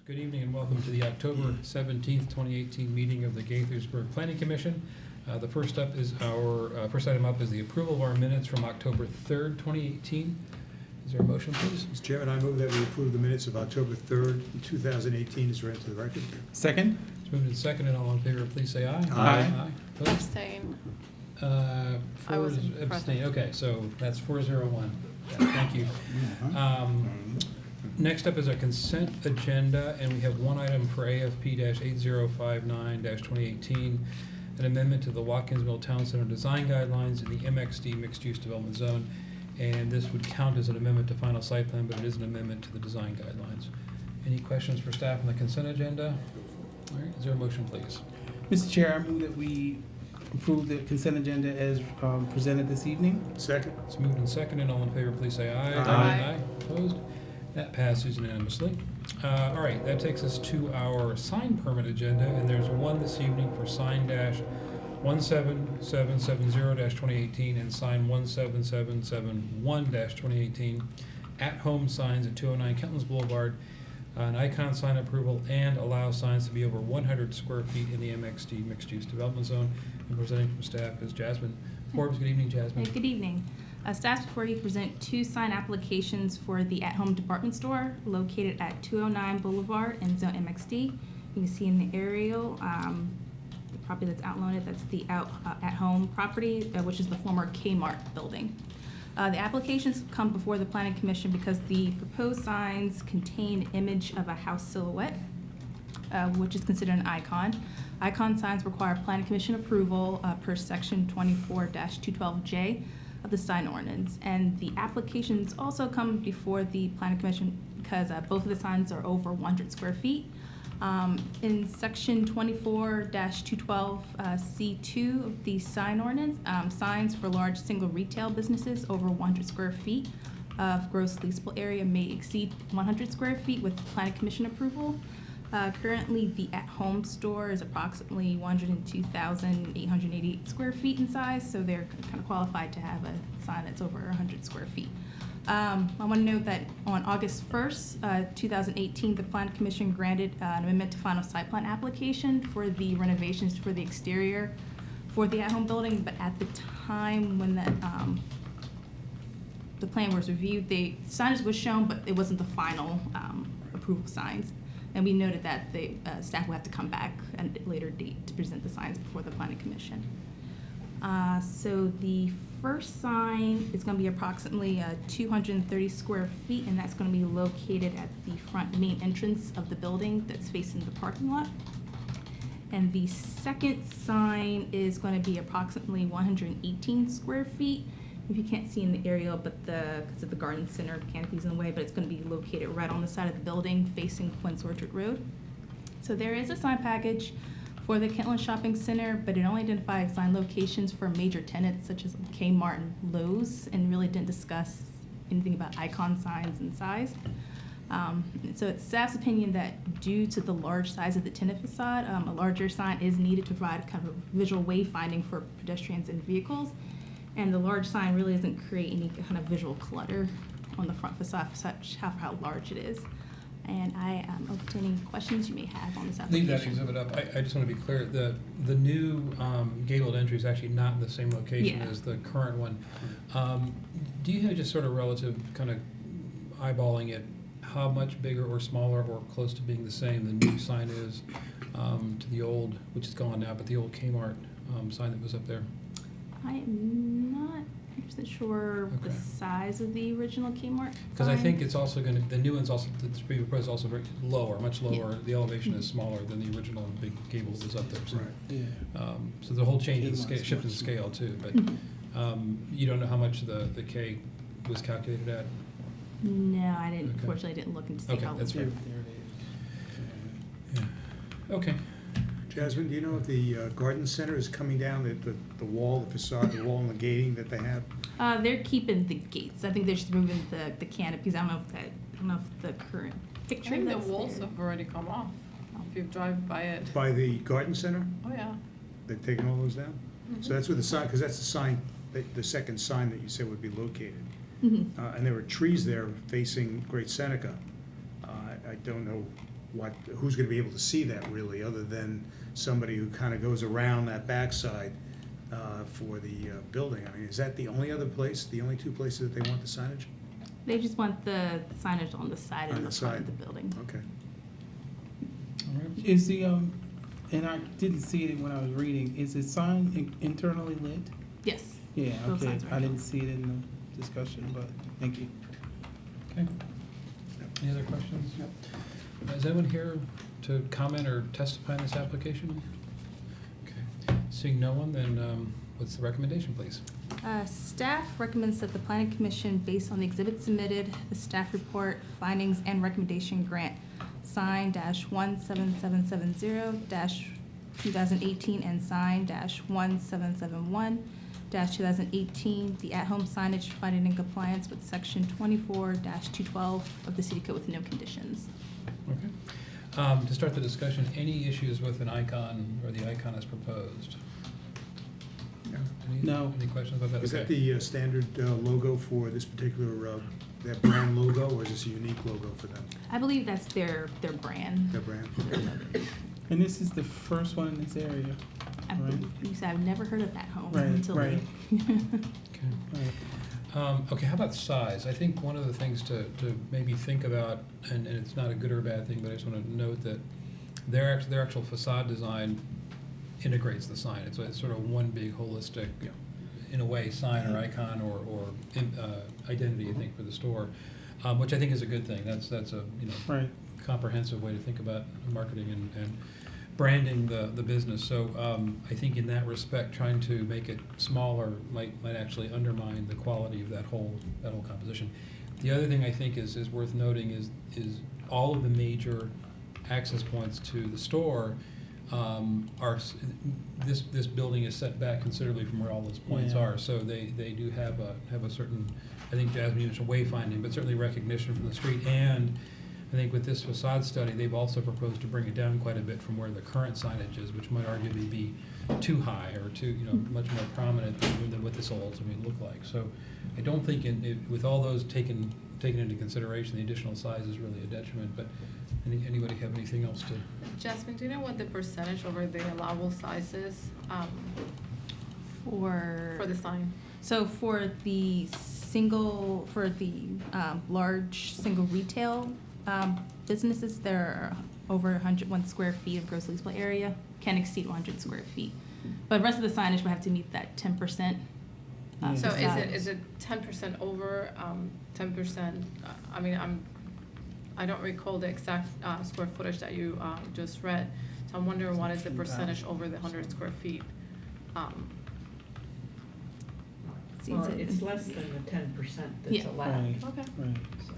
Good evening and welcome to the October 17th, 2018 meeting of the Gaithersburg Planning Commission. The first item up is the approval of our minutes from October 3rd, 2018. Is there a motion, please? Mr. Chairman, I move that we approve the minutes of October 3rd, 2018 as read to the record. Second. It's moved and seconded. All in favor, please say aye. Aye. Opposed? Abstain. I wasn't abstain. present. Okay, so that's 401. Thank you. Next up is our consent agenda, and we have one item for AFP-8059-2018, an amendment to the Watkins Town Center Design Guidelines in the MXD Mixed-Use Development Zone, and this would count as an amendment to final site plan, but it is an amendment to the design guidelines. Any questions for staff on the consent agenda? All right, is there a motion, please? Mr. Chair, I move that we approve the consent agenda as presented this evening. Second. It's moved and seconded. All in favor, please say aye. Aye. Opposed? That passes unanimously. All right, that takes us to our sign permit agenda, and there's one this evening for sign -17770-2018 and sign 17771-2018 at-home signs at 209 Kentlands Blvd, an icon sign approval, and allow signs to be over 100 square feet in the MXD Mixed-Use Development Zone. And presenting from staff is Jasmine Forbes. Good evening, Jasmine. Good evening. Staff before you present two sign applications for the at-home department store located at 209 Boulevard in Zone MXD. You can see in the aerial the property that's outlined. That's the at-home property, which is the former Kmart building. The applications come before the Planning Commission because the proposed signs contain image of a house silhouette, which is considered an icon. Icon signs require Planning Commission approval per Section 24-212J of the sign ordinance, and the applications also come before the Planning Commission because both of the signs are over 100 square feet. In Section 24-212 C2 of the sign ordinance, signs for large single retail businesses over 100 square feet of gross leasable area may exceed 100 square feet with Planning Commission approval. Currently, the at-home store is approximately 102,888 square feet in size, so they're kind of qualified to have a sign that's over 100 square feet. I want to note that on August 1st, 2018, the Planning Commission granted an amendment to final site plan application for the renovations for the exterior for the at-home building, but at the time when the plan was reviewed, the signage was shown, but it wasn't the final approval signs. And we noted that the staff will have to come back at a later date to present the signs before the Planning Commission. So the first sign is going to be approximately 230 square feet, and that's going to be located at the front main entrance of the building that's facing the parking lot. And the second sign is going to be approximately 118 square feet. If you can't see in the aerial, but because of the garden center canopies in the way, but it's going to be located right on the side of the building facing Quince Orchard Road. So there is a sign package for the Kentlands Shopping Center, but it only identified sign locations for major tenants such as Kmart and Lowe's, and really didn't discuss anything about icon signs and size. So it's staff's opinion that due to the large size of the tenant facade, a larger sign is needed to provide kind of a visual wayfinding for pedestrians and vehicles. And the large sign really doesn't create any kind of visual clutter on the front facade for such how large it is. And I am open to any questions you may have on this application. Leave that exhibit up. I just want to be clear, the new gabled entry is actually not in the same location as the current one. Do you have just sort of relative kind of eyeballing it, how much bigger or smaller or close to being the same the new sign is to the old, which is gone now, but the old Kmart sign that was up there? I am not 100% sure the size of the original Kmart. Because I think it's also going to, the new one's also, the previous proposed is also very lower, much lower. Yeah. The elevation is smaller than the original big gable that was up there. So, Right. Yeah. So the whole change in scale, shift in scale too. But you don't know how much the K was calculated at? No, I didn't. Unfortunately, I didn't look into see how that's it was. fair. Yeah. Okay. Jasmine, do you know if the garden center is coming down, the wall, the facade, the wall and the gating that they have? They're keeping the gates. I think they're just moving the canopies. I don't know if the current picture. I think the that's walls there. have already come off. If you drive by it. By the garden center? Oh, yeah. They've taken all those down? Mm-hmm. So that's where the sign, because that's the sign, the second sign that you said would be located. Mm-hmm. And there were trees there facing Great Seneca. I don't know who's gonna be able to see that really, other than somebody who kind of goes around that backside for the building? I mean, is that the only other place, the only two places that they want the signage? They just want the signage on the side On and the the front side. of the building. Okay. All right. Is the, and I didn't see it when I was reading, is the sign internally lit? Yes. Yeah, Both okay, sides are I didn't lit. see it in the discussion, but thank you. Okay. Any other questions? Is anyone here to comment or testify in this application? Okay. Seeing no one, then what's the recommendation, please? Staff recommends that the planning commission, based on the exhibit submitted, the staff report, findings, and recommendation grant sign -17770 -2018 and sign -1771 -2018, the at-home signage finding in compliance with section 24-212 of the city code with no conditions. Okay. To start the discussion, any issues with an icon or the icon as proposed? No. Any questions about that? Is that Okay. the standard logo for this particular, that brand logo, or is this a unique logo for them, I believe that's their brand. their brand? And this is the first one in this area, I Right. you said I've never heard of that home Right, until right. Okay. right? Okay, how about size? I think one of the things to maybe think about, and it's not a good or bad thing, but I just want to note that their actual facade design integrates the sign. It's sort of one big holistic, in a way, sign or icon or identity, I think, for the store, which I think is a good thing. That's a Right. comprehensive way to think about marketing and branding the business. So I think in that respect, trying to make it smaller might actually undermine the quality of that whole composition. The other thing I think is worth noting is all of the major access points to the store this building is set back considerably from where all those points Yeah. are. So they do have a certain, I think Jasmine mentioned wayfinding, but certainly recognition from the street. And I think with this facade study, they've also proposed to bring it down quite a bit from where the current signage is, which might arguably be too high or too, much more prominent than what this will ultimately look like. So I don't think with all those taken into consideration, the additional size is really a detriment. But anybody have anything else to? Jasmine, do you know what the percentage over the allowable size is For the sign? So for the large single retail businesses, there are over 101 square feet of gross leasable area, can exceed 100 square feet. But the rest of the signage will have to meet that 10%. Yeah. So facade. is it 10% over, 10%, I don't recall the exact square footage that you just read. So I'm wondering what is the percentage over the 100 square feet? See, Well, it's less than the 10% that's Yeah. allowed. Right, Okay. right. So,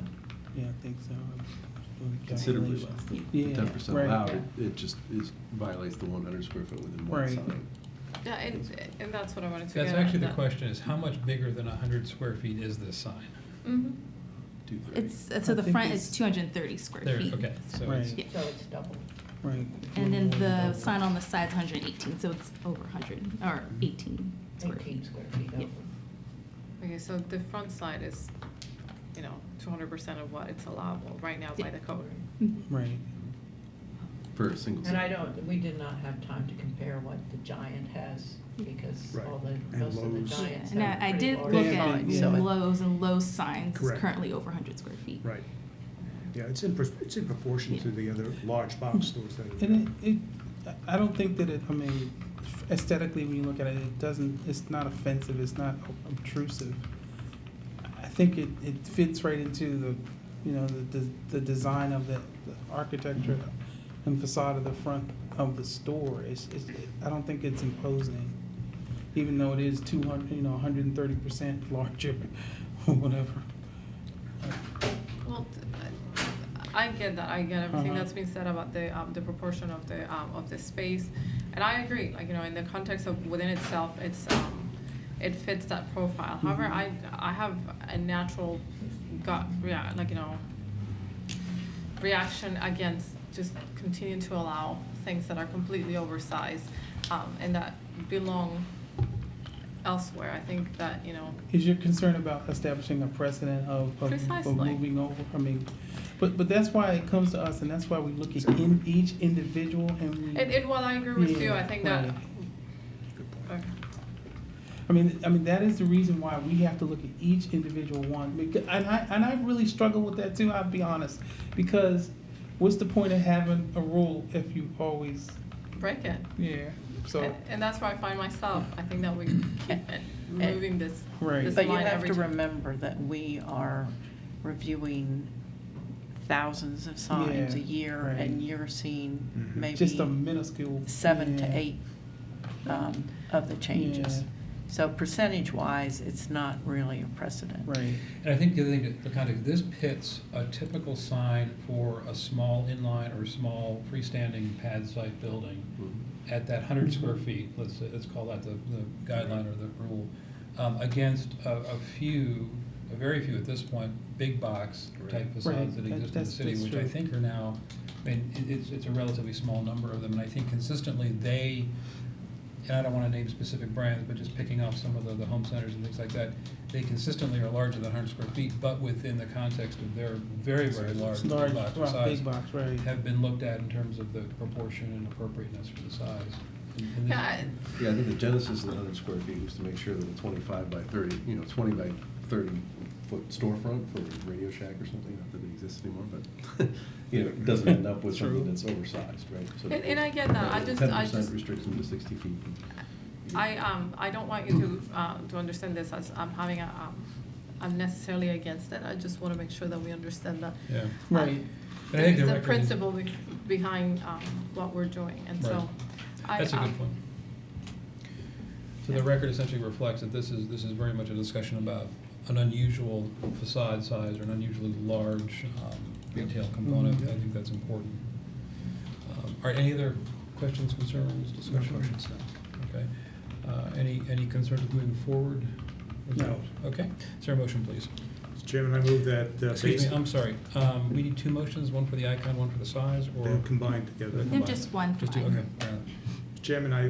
Yeah, I think so. I was doing the Considerably less calculation. than Yeah, 10% right. allowed. It just violates the 100 square foot within one Right. sign. Yeah, and that's what I wanted to That's get at, actually the that- question is how much bigger than 100 square feet is this sign? Mhm. 230. It's so I the think front it's- is 230 square There, feet. okay, so Right. it's, Yeah. so it's double. Right. And then the Double. sign on the side's 118, so it's over 100 or 18 square 18 feet. square feet Yeah. over. Okay, so the front side is, 200% of what it's allowable right now by Yeah. the code. Mhm. Right. For a single And sign. we did not have time to compare what the Giant has, because Right. most And of the Lowe's. Giants And have I pretty did large look They have at big, yeah. Lowe's, and Lowe's signs is Correct. currently over 100 square feet. Right. Yeah, it's in proportion to the other large box stores that are. And I don't think that aesthetically, when you look at it, it's not offensive, it's not obtrusive. I think it fits right into the design of the architecture and facade of the front of the store. I don't think it's imposing, even though it is 130% larger or whatever. Well, I get that. I get everything Uh-huh. that's being said about the proportion of the space, and I agree. In the context of within itself, it fits that profile. However, Mhm. I have a natural gut reaction against just continuing to allow things that are completely oversized and that belong elsewhere. I think that Is your concern about establishing a precedent of Precisely. moving over? But that's why it comes to us, and that's why we look at in each individual, and we. And while I agree with you, Yeah, I think that, right. Good point. okay. I mean, that is the reason why we have to look at each individual one. And I really struggle with that too, I'll be honest. Because what's the point of having a rule if you always, break it. yeah, so, And that's where I find myself, I think that we keep moving this, Right. this But you line have every to time. remember that we are reviewing thousands of signs a Yeah, year, right. and you're seeing Mhm. just a maybe minuscule. 7 to yeah. 8 of the changes. Yeah. So percentage-wise, it's not really a precedent. Right, And I think the other thing, for context, this pits a typical sign for a small inline or small freestanding pad site building at that 100 square feet, let's call that the guideline or the rule, against a very few at this point, big box type Right. facades Right. that exist in the That's city, which I true. think are now, I mean, it's a relatively small number of them, and I think consistently they, and I don't wanna name specific brands, but just picking off some of the home centers and things like that, they consistently are larger than 100 square feet, but within the context of their very, very large big large, box right, size, big box, right. have been looked at in terms of the proportion and appropriateness for the size. And this- Yeah, Yeah, I think the genesis of the 100 square feet was to make sure that a 25 by 30, 20 by 30 foot storefront for a Radio Shack or something, not that it exists anymore, but, it doesn't end up with something True. that's oversized, right? So And I get that. I just- 10% restricts them to 60 feet. I don't want you to understand this as I'm having I'm necessarily against it. I just want to make sure that we understand that. Yeah. Right. And I think the the record is- principle behind what we're doing, and so. Right. That's a good point. So the record essentially reflects that this is very much a discussion about an unusual facade size or an unusually large retail component. Mhm. I think that's important. All right, any other questions, concerns, discussion? questions, Okay. Any concerns moving forward? No. Okay. Is there a motion, please? Mr. Chairman, I move that Excuse based, me, I'm sorry. We need two motions, one for the icon, one for the size, or? they're combined together. They're No, just one. Just two, fine. okay. All right. Mr. Chairman, I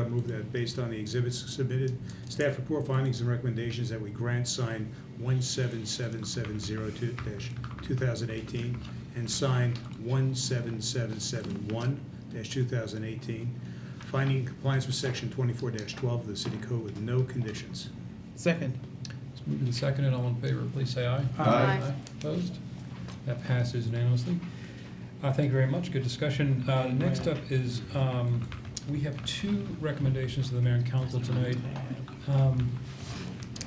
move that based on the exhibits submitted, staff report findings and recommendations that we grant sign 17772-2018 and sign 17771-2018, finding compliance with section 24-12 of the city code with no conditions. Second. It's moved and seconded. All in favor, please say aye. Aye. Opposed? That passes unanimously. Thank you very much. Good discussion. Next up is, we have two recommendations to the mayor and council tonight.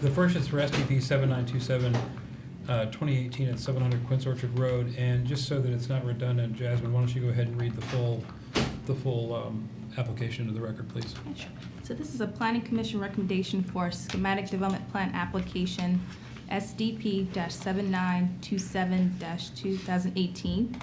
The first is for STP 7927, 2018 at 700 Quince Orchard Road. And just so that it's not redundant, Jasmine, why don't you go ahead and read the full application into the record, please? Yeah, sure. So this is a planning commission recommendation for schematic development plan application SDP-7927-2018.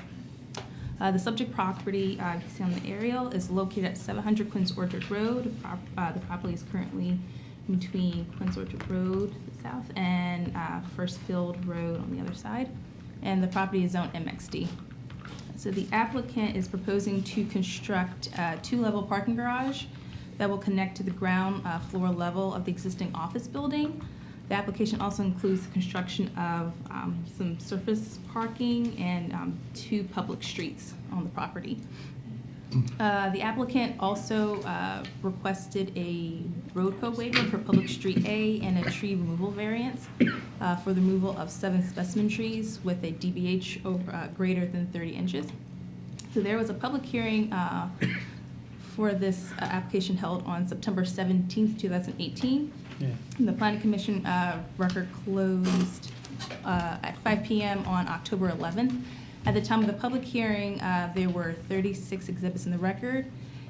The subject property, you can see on the aerial, is located at 700 Quince Orchard Road. The property is currently in between Quince Orchard Road, the south, and First Field Road on the other side. And the property is zoned MXD. So the applicant is proposing to construct a two-level parking garage that will connect to the ground floor level of the existing office building. The application also includes the construction of some surface parking and two public streets on the property. The applicant also requested a road code waiver for Public Street A and a tree removal variance for the removal of 7 specimen trees with a DBH greater than 30 inches. So there was a public hearing for this application held on September 17th, 2018. Yeah. The planning commission record closed at 5 p.m. on October 11th. At the time of the public hearing, there were 36 exhibits in the record,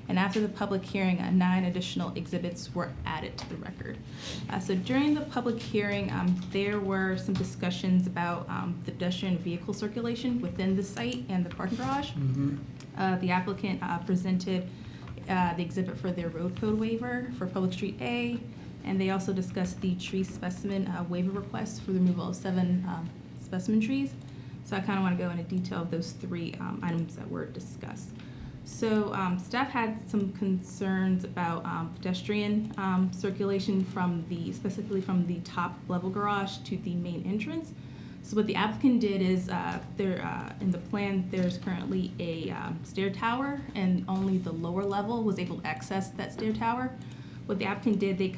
and after the public hearing, 9 additional exhibits were added to the record. So during the public hearing, there were some discussions about the pedestrian vehicle circulation within the site and the parking garage. Mm-hmm. The applicant presented the exhibit for their road code waiver for Public Street A, and they also discussed the tree specimen waiver request for the removal of 7 specimen trees. So I kind of want to go into detail of those 3 items that were discussed. So staff had some concerns about pedestrian circulation specifically from the top level garage to the main entrance. So what the applicant did is, in the plan, there's currently a stair tower, and only the lower level was able to access that stair tower. What the applicant did, they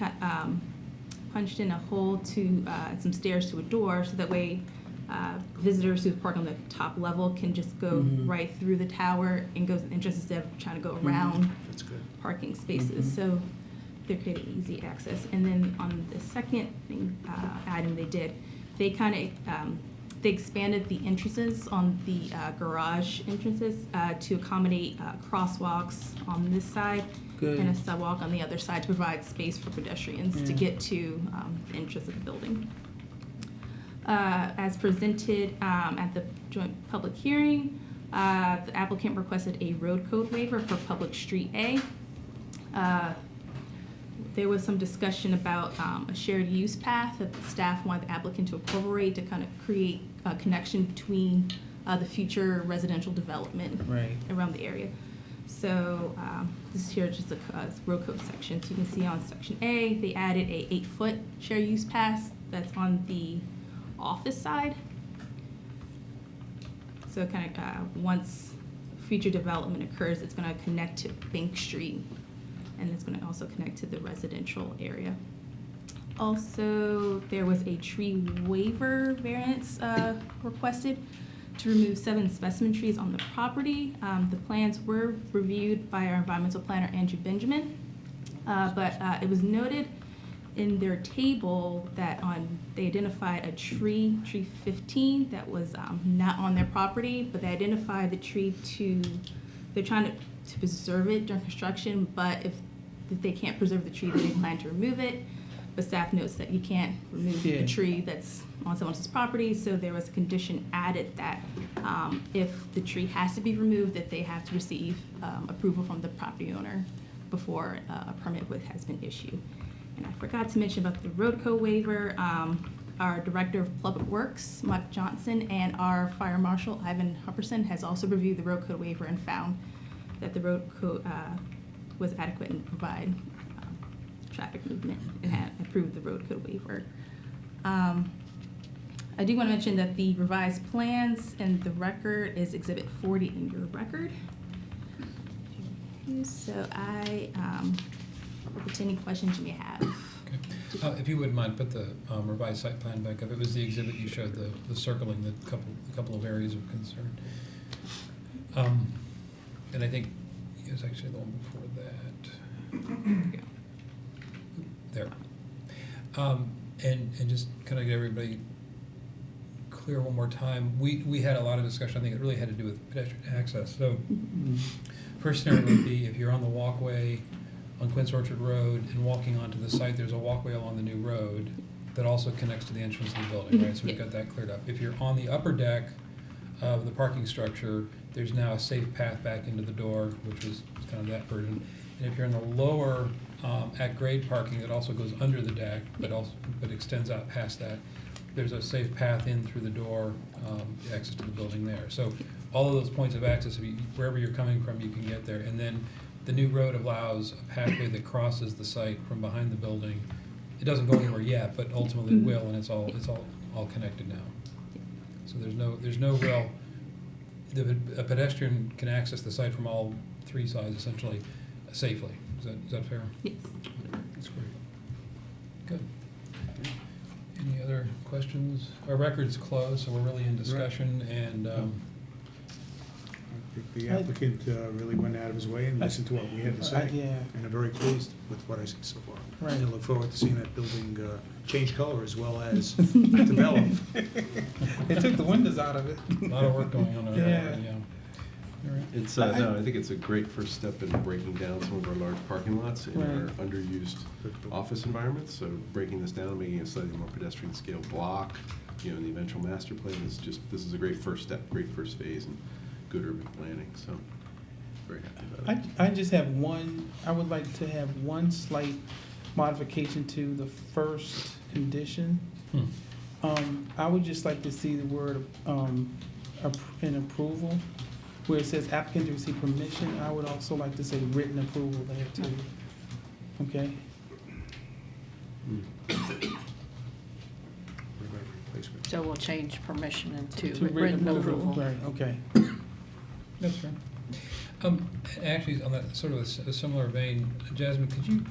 punched in a hole to some stairs to a door, so that way visitors who park on the top level can just go right through the tower and go, and just instead of trying to go around That's good. parking spaces. So they're creating easy access. And then on the second thing, item they did, they they expanded the entrances on the garage entrances to accommodate crosswalks on this side Good. and a sidewalk on the other side to provide space for pedestrians to Yeah. get to the entrance of the building. As presented at the joint public hearing, the applicant requested a road code waiver for Public Street A. There was some discussion about a shared use path that the staff wanted the applicant to incorporate to kind of create a connection between the future residential development Right. around the area. So this is here just a road code section. So you can see on section A, they added a 8-foot shared use path that's on the office side. So kind of once future development occurs, it's going to connect to Bank Street, and it's going to also connect to the residential area. Also, there was a tree waiver variance requested to remove 7 specimen trees on the property. The plans were reviewed by our environmental planner, Andrew Benjamin, but it was noted in their table that they identified a tree 15, that was not on their property, but they identified the tree they're trying to preserve it during construction, but if they can't preserve the tree, they plan to remove it. But staff notes that you can't remove Yeah. a tree that's on someone else's property, so there was a condition added that if the tree has to be removed, that they have to receive approval from the property owner before a permit has been issued. And I forgot to mention about the road code waiver. Our Director of Public Works, Mike Johnson, and our Fire Marshal, Ivan Hupperson, has also reviewed the road code waiver and found that the road code was adequate and provide traffic movement, and had approved the road code waiver. I do want to mention that the revised plans and the record is Exhibit 40 in your record. So I open to any questions you may have. Okay. If you wouldn't mind, put the revised site plan back up. It was the exhibit you showed, the circling, the couple of areas of concern. And I think it was actually the one before that. There. And just kind of get everybody clear one more time. We had a lot of discussion. I think it really had to do with pedestrian access. So first scenario would be if you're on the walkway on Quince Orchard Road and walking onto the site, there's a walkway along the new road that also connects to the entrance of the building, right? So we've got that cleared up. If you're on the upper deck of the parking structure, there's now a safe path back into the door, which was kind of that version. And if you're in the lower at-grade parking that also goes under the deck, but extends out past that, there's a safe path in through the door, access to the building there. So all of those points of access, wherever you're coming from, you can get there. And then the new road allows a pathway that crosses the site from behind the building. It doesn't go anywhere yet, but ultimately will, and it's all connected now. So there's no real, a pedestrian can access the site from all 3 sides essentially safely. Is that fair? Yes. That's great. Good. Any other questions? Our record's closed, so we're really in discussion, and I think the applicant really went out of his way and listened to what we had to say. Yeah. And I'm very pleased with what I see so far. Right. And I look forward to seeing that building change color as well as develop. They took the windows out of it. a lot of work going on over there. Yeah. All right. It's, no, I think it's a great first step in breaking down some of our large parking lots in our Right. underused office environments. So breaking this down, making a slightly more pedestrian scale block, in the eventual master plan is this is a great first step, great first phase, and good urban planning. So very happy about it. I just have I would like to have one slight modification to the first condition. I would just like to see the word in approval, where it says applicant to receive permission. I would also like to say written approval there too. Okay? placement. So we'll change permission into To written approval. Right, okay. That's fair. Actually, on that sort of a similar vein, Jasmine, could you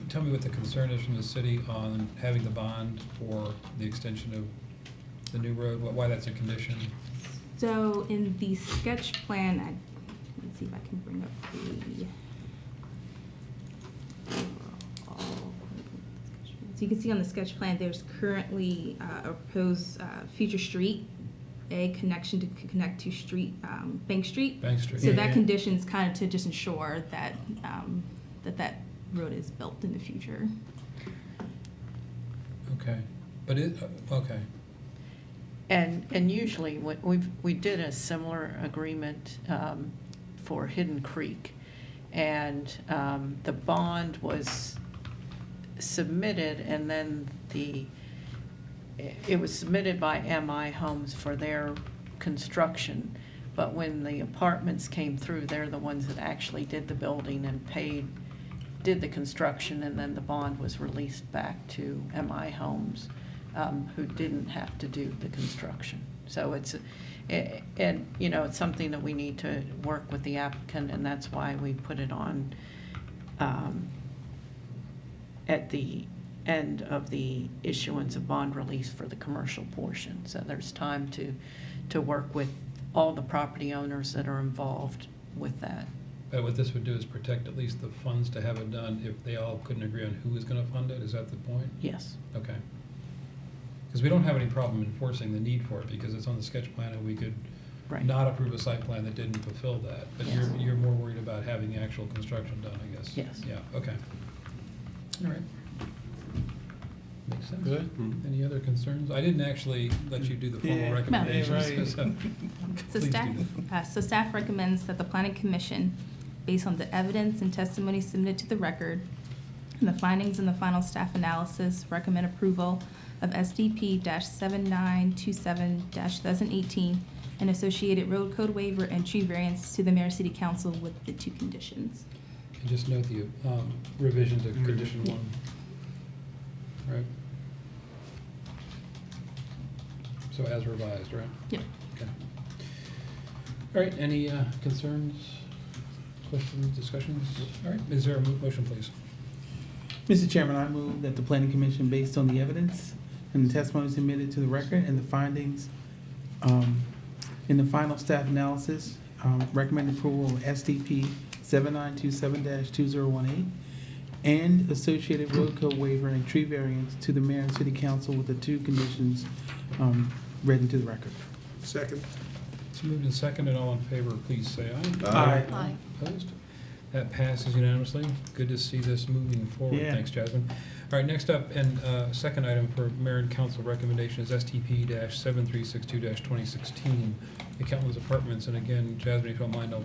tell me what the concern is from the city on having the bond for the extension of the new road, why that's a condition? So in the sketch plan, let's see if I can bring up the overall. So you can see on the sketch plan, there's currently a proposed future street, a connection to connect to street, Bank Street. Bank Street. So Yeah, that yeah. condition's kind of to just ensure that, that road is built in the future. Okay, but okay, And usually, we did a similar agreement for Hidden Creek, and the bond was submitted, and then it was submitted by MI Homes for their construction, but when the apartments came through, they're the ones that actually did the building and did the construction, and then the bond was released back to MI Homes, who didn't have to do the construction. So it's something that we need to work with the applicant, and that's why we put it on at the end of the issuance of bond release for the commercial portion. So there's time to work with all the property owners that are involved with that. but what this would do is protect at least the funds to have it done if they all couldn't agree on who was gonna fund it, is that the point? Yes. Okay. Because we don't have any problem enforcing the need for it, because it's on the sketch plan and we could Right. not approve a site plan that didn't fulfill that. But Yes. you're more worried about having the actual construction done, I guess. Yes. Yeah, okay. All right. Makes sense. Good. Mhm. Any other concerns? I didn't actually let you do the formal Yeah. recommendations. Yeah, right. So So please do staff, that. so staff recommends that the planning commission, based on the evidence and testimony submitted to the record, and the findings in the final staff analysis, recommend approval of SDP-7927-2018 and associated road code waiver and tree variance to the mayor city council with the two conditions. And just note the revision to condition one. Right? So as revised, right? Yep. Okay. All right, any concerns, questions, discussions? All right, is there a motion, please? Mr. Chairman, I move that the planning commission, based on the evidence and the testimony submitted to the record and the findings in the final staff analysis, recommend approval of SDP 7927-2018 and associated road code waiver and tree variance to the mayor and city council with the two conditions read into the record. Second? It's moved and seconded. All in favor, please say aye. Aye. Aye. Opposed? That passes unanimously. Good to see this moving forward. Yeah. Thanks, Jasmine. All right, next up, and second item for mayor and council recommendation is STP-7362-2016, the Kentlands Apartments. And again, Jasmine, if you don't mind, I'll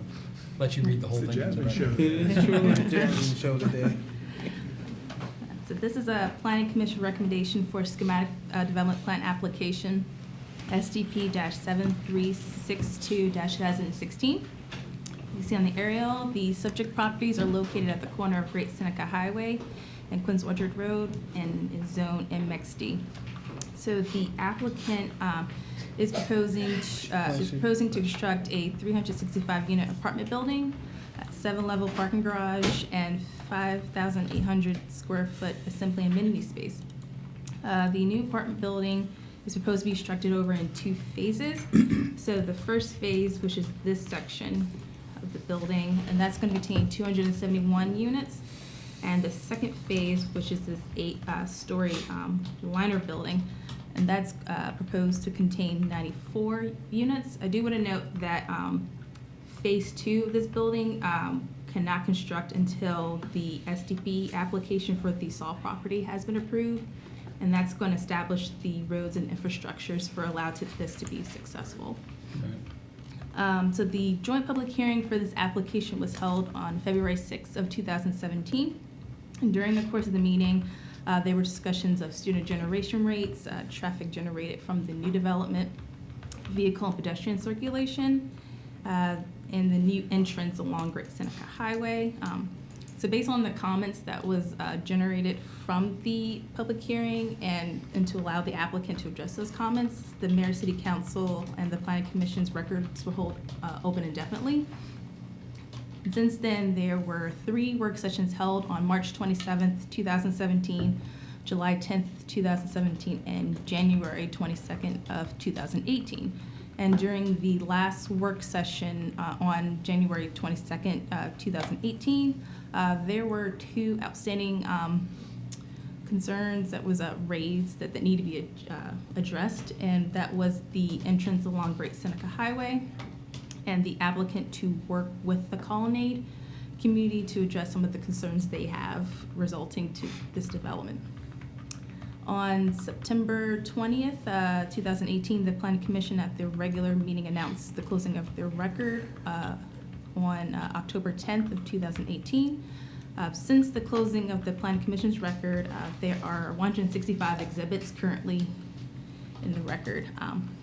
let you read the whole It's the thing. into Jasmine the show. It is truly the Jasmine show today. So this is a planning commission recommendation for schematic development plan application, SDP-7362-2016. You see on the aerial, the subject properties are located at the corner of Great Seneca Highway and Quince Orchard Road and is zoned MXD. So the applicant is proposing to construct a 365-unit apartment building, 7-level parking garage, and 5,800 square foot assembly and amenity space. The new apartment building is proposed to be constructed over in 2 phases. So the first phase, which is this section of the building, and that's going to contain 271 units. And the second phase, which is this 8-story liner building, and that's proposed to contain 94 units. I do want to note that phase 2 of this building cannot construct until the SDP application for the Saul property has been approved, and that's going to establish the roads and infrastructures for this to be successful. Right. So the joint public hearing for this application was held on February 6th of 2017. And during the course of the meeting, there were discussions of student generation rates, traffic generated from the new development, vehicle and pedestrian circulation, and the new entrance along Great Seneca Highway. So based on the comments that was generated from the public hearing and to allow the applicant to address those comments, the mayor, city council, and the planning commission's records were held open indefinitely. Since then, there were 3 work sessions held on March 27th, 2017, July 10th, 2017, and January 22nd of 2018. And during the last work session on January 22nd, 2018, there were 2 outstanding concerns that was raised that need to be addressed, and that was the entrance along Great Seneca Highway and the applicant to work with the Colonnade community to address some of the concerns they have resulting to this development. On September 20th, 2018, the Planning Commission at their regular meeting announced the closing of their record on October 10th of 2018. Since the closing of the Planning Commission's record, there are 165 exhibits currently in the record.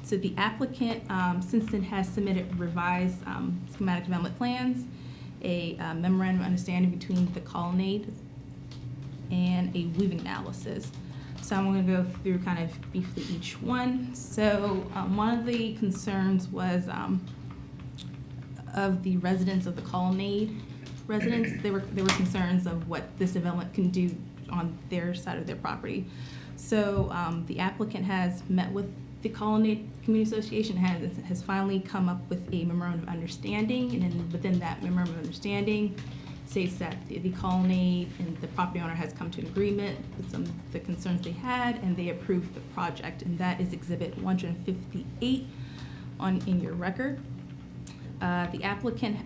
So the applicant since then has submitted revised schematic development plans, a memorandum of understanding between the Colonnade, and a weaving analysis. So I'm going to go through kind of briefly each one. So one of the concerns was of the residents of the Colonnade residents. There were concerns of what this development can do on their side of their property. So the applicant has met with the Colonnade Community Association, has finally come up with a memorandum of understanding, and then within that memorandum of understanding states that the Colonnade and the property owner has come to an agreement with some of the concerns they had, and they approved the project, and that is Exhibit 158 in your record. The applicant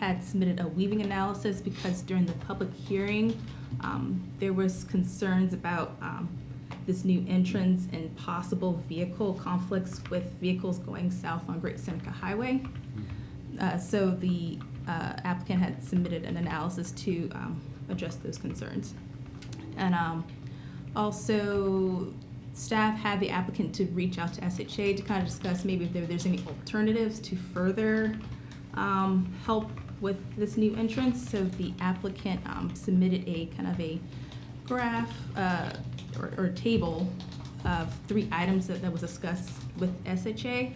had submitted a weaving analysis because during the public hearing, there was concerns about this new entrance and possible vehicle conflicts with vehicles going south on Great Seneca Highway. So the applicant had submitted an analysis to address those concerns. And also, staff had the applicant to reach out to SHA to kind of discuss maybe if there's any alternatives to further help with this new entrance. So the applicant submitted a kind of a graph or table of 3 items that was discussed with SHA,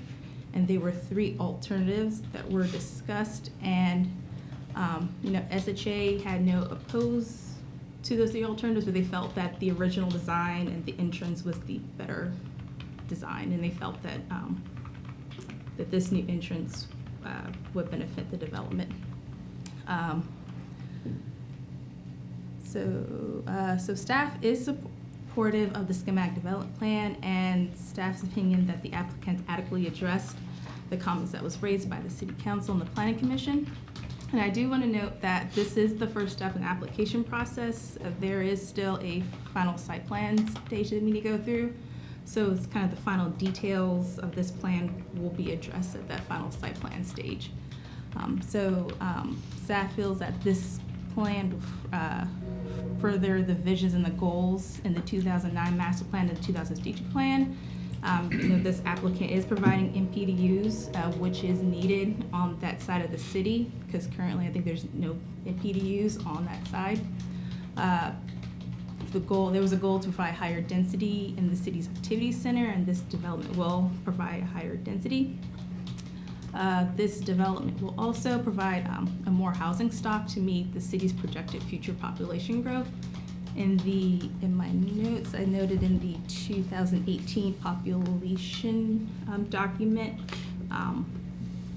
and there were 3 alternatives that were discussed, and SHA had no opposed to those 3 alternatives, but they felt that the original design and the entrance was the better design, and they felt that that this new entrance would benefit the development. So staff is supportive of the schematic development plan, and staff's opinion that the applicant adequately addressed the comments that was raised by the City Council and the Planning Commission. And I do want to note that this is the first step in the application process. There is still a final site plan stage that we need to go through. So it's kind of the final details of this plan will be addressed at that final site plan stage. Staff feels that this plan will further the visions and the goals in the 2009 master plan and the 2000 strategic plan. This applicant is providing MPDUs, which is needed on that side of the city, because currently I think there's no MPDUs on that side. There was a goal to provide higher density in the city's activity center, and this development will provide a higher density. This development will also provide a more housing stock to meet the city's projected future population growth. In my notes, I noted in the 2018 population document,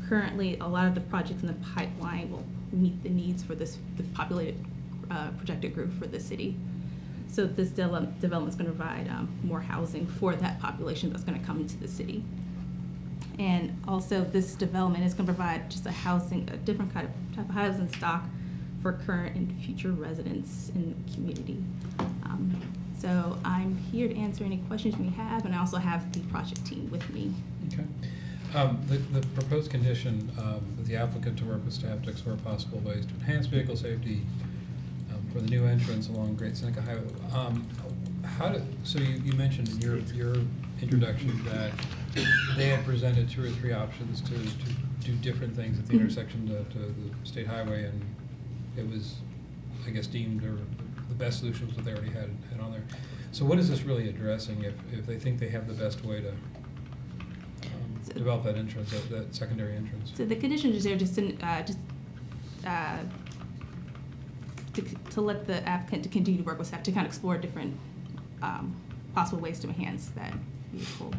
currently a lot of the projects in the pipeline will meet the needs for the populated projected growth for the city. So this development is going to provide more housing for that population that's going to come into the city. And also, this development is going to provide just a different type of housing stock for current and future residents in the community. So I'm here to answer any questions you may have, and I also have the project team with me. Okay. The proposed condition, the applicant to work with staff to explore possible ways to enhance vehicle safety for the new entrance along Great Seneca Highway. So you mentioned in your introduction that they had presented 2 or 3 options to do different things at the intersection to the state highway, and it was I guess, deemed or the best solution was what they already had on there. So what is this really addressing if they think they have the best way to develop that entrance, that secondary entrance? So the conditions is there to let the applicant to continue to work with staff to kind of explore different possible ways to enhance that vehicle.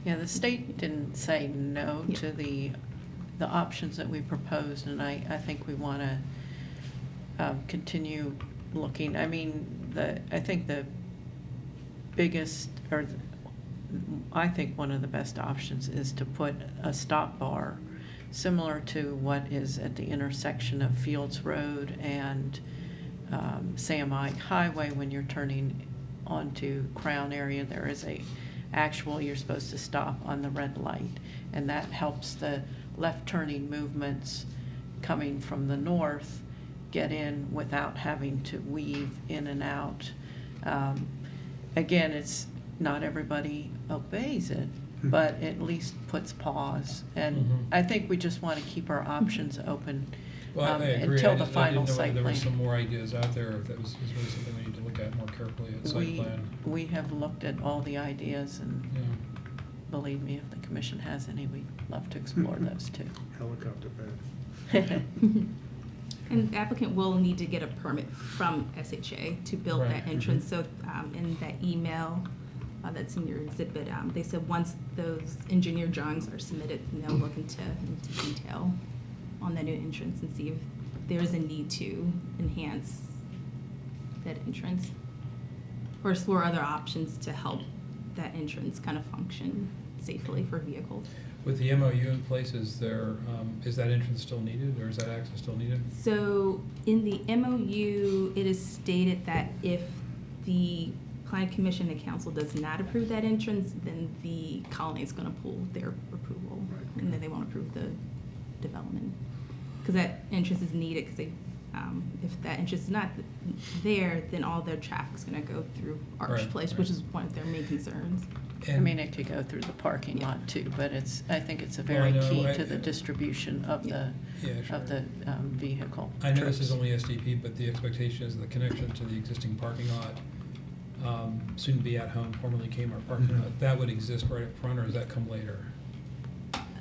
Yeah, the state didn't say no Yeah. to the options that we proposed, and I think we want to continue looking. I mean, I think the biggest, or I think one of the best options is to put a stop bar similar to what is at the intersection of Fields Road and Sam Ike Highway. When you're turning onto Crown area, there is you're supposed to stop on the red light, and that helps the left turning movements coming from the north get in without having to weave in and out. Again, it's not everybody obeys it, but at least puts pause. And Mhm. I think we just want to keep our options open Well, I agree. until I the just- final I didn't know site whether there plan. were some more ideas out there, or if that was really something we need to look at more carefully at site plan. We have looked at all the ideas, and Yeah. believe me, if the commission has any, we'd love to explore those too. Helicopter pad. And the applicant will need to get a permit from SHA to build Right. that entrance. So in that email that's in your exhibit, they said once those engineer drawings are submitted, they'll look into detail on that new entrance and see if there's a need to enhance that entrance or explore other options to help that entrance kind of function safely for vehicles. With the MOU in place, is that entrance still needed, or is that access still needed? So in the MOU, it is stated that if the Planning Commission and Council does not approve that entrance, then the colony is going to pull their approval, Right. and then they won't approve the development. Because that entrance is needed, because if that entrance is not there, then all their traffic's going to go through Arch Right, Place, right. which is one of their main concerns. I mean, it could go through the parking Yeah. lot too, but I think it's a Well, I very know, key I- to the distribution of the Yeah, sure. vehicle. I know this is trips. only SDP, but the expectation is the connection to the existing parking lot, soon to be at home, formerly Kmart parking lot, that would exist right up front, or does that come later?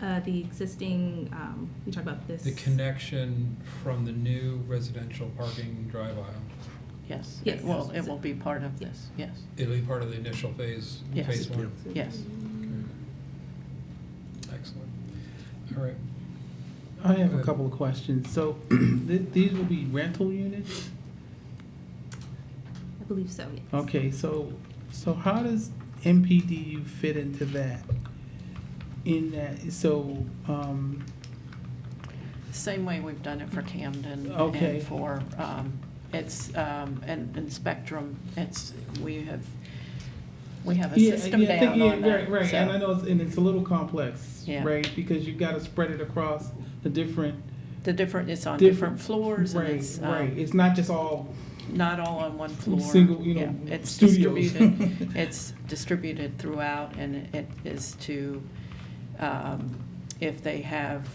The existing, we talk about this. The connection from the new residential parking drive aisle, Yes, Yes. it will be part of this, yes, it'll be part of the initial phase, Yes. phase one? yes. Okay. Excellent. All right. I have a couple of questions. So these will be rental units? I believe so, yes. Okay, so how does MPDU fit into that? In that, so, Same way we've done it for Camden Okay. and for, and Spectrum, we have a system I down think, on that. right, so- and I know, it's a little complex, Yeah. right? Because you've got to spread it across the different. It's on different floors, and Right, it's, right. It's not just all, not all on one floor. Single, Yeah, it's studios. distributed, it's distributed throughout, and it is to, if they have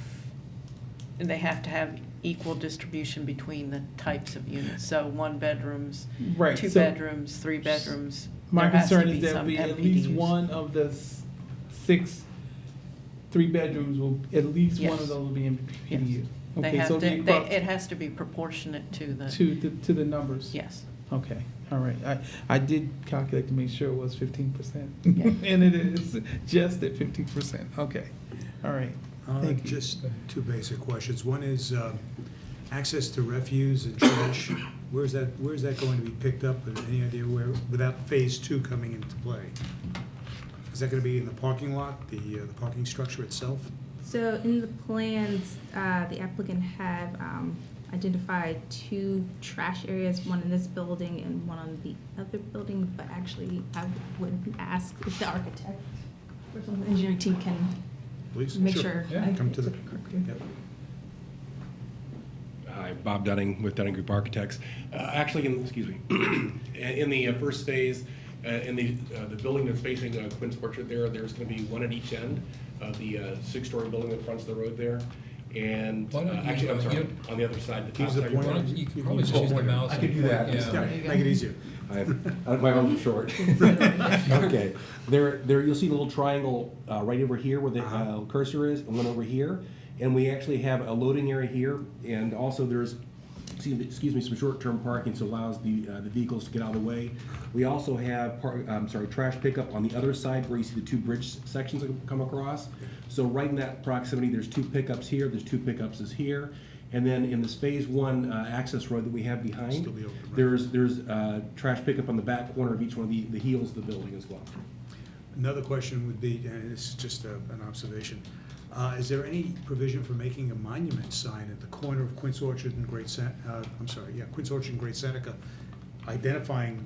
to have equal distribution between the types of units. So 1 bedrooms, Right, 2 so- bedrooms, 3 bedrooms. my There has to concern be is there'll some be at least MPDUs. one of the 6 3-bedrooms will, at least one Yes. of those will be in PDU. They Okay, have so to, it'll be across it has to be proportionate to the, to the numbers. yes. Okay, all right. I did calculate to make sure it was 15%. Yeah. And it is just at 15%. Okay, all right. Thank you. Just 2 basic questions. One is access to refuse and trash. Where's that going to be picked up? Any idea where, without phase 2 coming into play? Is that going to be in the parking lot, the parking structure itself? So in the plans, the applicant have identified 2 trash areas, one in this building and one on the other building, but actually I would ask if the architect or some of the engineering team can Please? make sure. Yeah, I- Come to the, Okay. yep. Hi, Bob Dunning with Dunning Group Architects. Actually, in the first phase, in the building that's facing Quince Orchard there's going to be one at each end of the 6-story building that fronts the road there. And Why don't you, actually, I'm sorry, you- on the other side, the top Use the side. you're pointer. right. You could probably just use the mouse. I could do that. Yeah. Yeah, make it easier. My arms are short. Okay, there, you'll see the little triangle right over here where the cursor is, and one over here. And we actually have a loading area here, and also there's, excuse me, some short-term parking, so allows the vehicles to get out of the way. We also have, trash pickup on the other side where you see the two bridge sections that come across. So right in that proximity, there's two pickups here, there's two pickups is here. And then in this phase one access road that we have behind, Still be open, right? there's trash pickup on the back corner of each one of the heels of the building as well. Another question would be, and it's just an observation, is there any provision for making a monument sign at the corner of Quince Orchard and Quince Orchard and Great Seneca, identifying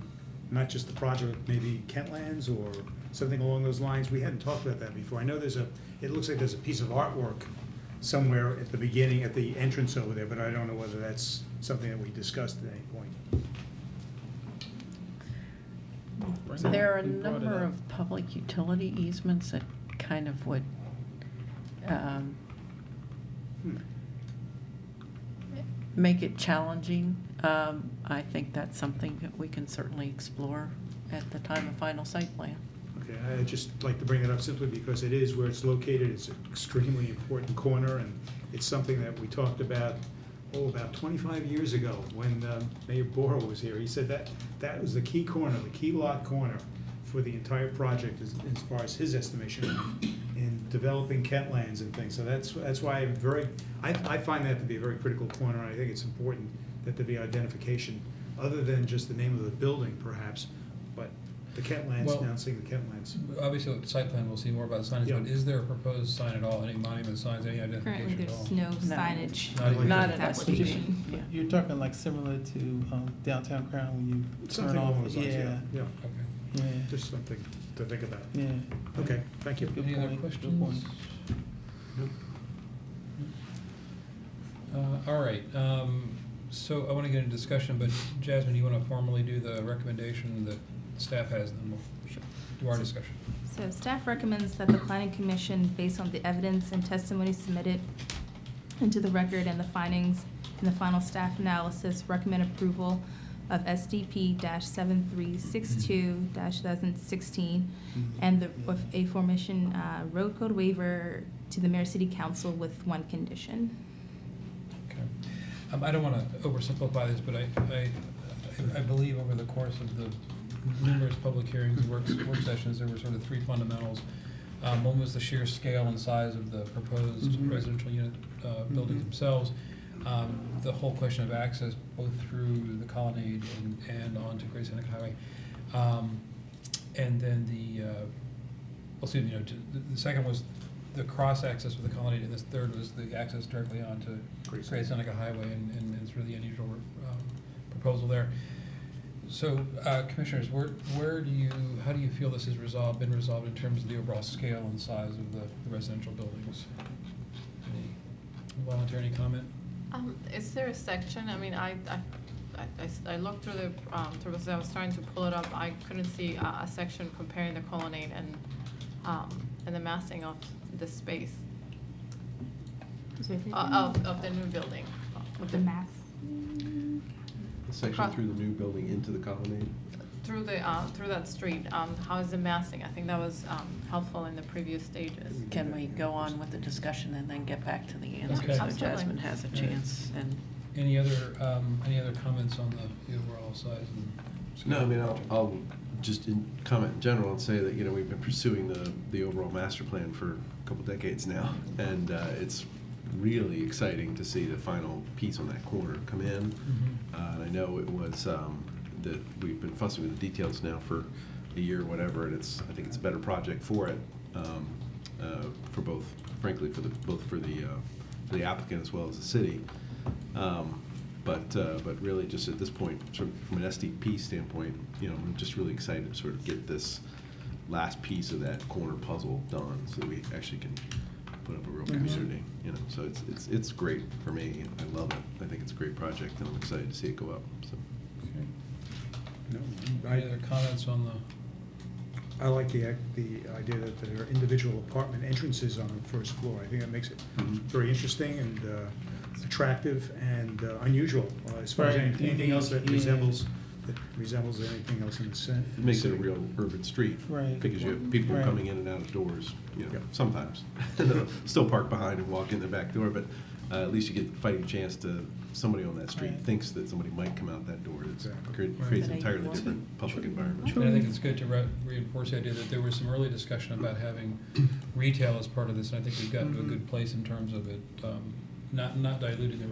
not just the project, maybe Kentlands or something along those lines? We hadn't talked about that before. I know it looks like there's a piece of artwork somewhere at the beginning, at the entrance over there, but I don't know whether that's something that we discussed at any point. There are a We brought it number up. of public utility easements that kind of would make it challenging. I think that's something that we can certainly explore at the time of final site plan. Okay, I'd just like to bring it up simply because it is where it's located. It's an extremely important corner, and it's something that we talked about, about 25 years ago when Mayor Bora was here. He said that was the key corner, the key lot corner for the entire project as far as his estimation in developing Kentlands and things. So that's why I find that to be a very critical corner, and I think it's important that there be identification, other than just the name of the building perhaps, but the Kentlands, Well- announcing the Kentlands. Obviously, with the site plan, we'll see more about the signage, Yeah. but is there a proposed sign at all, any monument signs, any Currently, identification at all? there's no signage. Not even- Not with an this But you- application. Yeah. You're talking like similar to downtown Crown when you turn Something off. along those lines, Yeah, yeah. Okay. yeah, Just something to think about. yeah. Okay, thank you. Good Any other point, good questions? point. All right, so I want to get into discussion, but Jasmine, you want to formally do the recommendation that staff has, then we'll do our discussion. So staff recommends that the planning commission, based on the evidence and testimony submitted into the record and the findings in the final staff analysis, recommend approval of SDP 7362 2016 and with a formation road code waiver to the mayor city council with one condition. Okay. I don't want to oversimplify this, but I believe over the course of the numerous public hearings and work sessions, there were sort of three fundamentals. One was the sheer scale and size of the proposed residential unit buildings themselves. The whole question of access both through the colonnade and onto Great Seneca Highway. And then the second was the cross access with the colonnade, and this third was the access directly onto Great Seneca Highway, and it's really unusual proposal there. So, commissioners, how do you feel this has been resolved in terms of the overall scale and size of the residential buildings? Any volunteer, any comment? Is there a section, I mean, I looked through as I was trying to pull it up, I couldn't see a section comparing the colonnade and the massing of the space, of the new building. With the math. The section through the new building into the colonnade? Through that street, how is the massing? I think that was helpful in the previous stages. Can we go on with the discussion and then get back to the answer Okay. so Absolutely. Jasmine has a chance? And Any other comments on the overall size? No, I mean, I'll just comment in general and say that, we've been pursuing the overall master plan for a couple decades now, and it's really exciting to see the final piece on that corner come in. And I know it was that we've been fussing with the details now for a year or whatever, and I think it's a better project for it, for both, frankly, both for the applicant as well as the city. But really, just at this point, sort of from an SDP standpoint, I'm just really excited to sort of get this last piece of that corner puzzle done, so that we actually can put up a real community. So it's great for me. I love it. I think it's a great project, and I'm excited to see it go up. So. Okay. No, Any other comments on I like the idea that there are individual apartment entrances on the first floor. I think that makes it very interesting and attractive and unusual as far as Right. anything else that Yeah. resembles anything else in the city. It makes it a real urban street. Right. Because you have people Right. coming in and out of doors, Yeah. sometimes. They'll still park behind and walk in the back door, but at least you get the fighting chance to, somebody on that street Right. thinks that somebody might come out that door. It Exactly. creates an Right. entirely different public environment. And I think it's good to reinforce the idea that there was some early discussion about having retail as part of this, and I think we've gotten to a good place in terms of it, not diluting the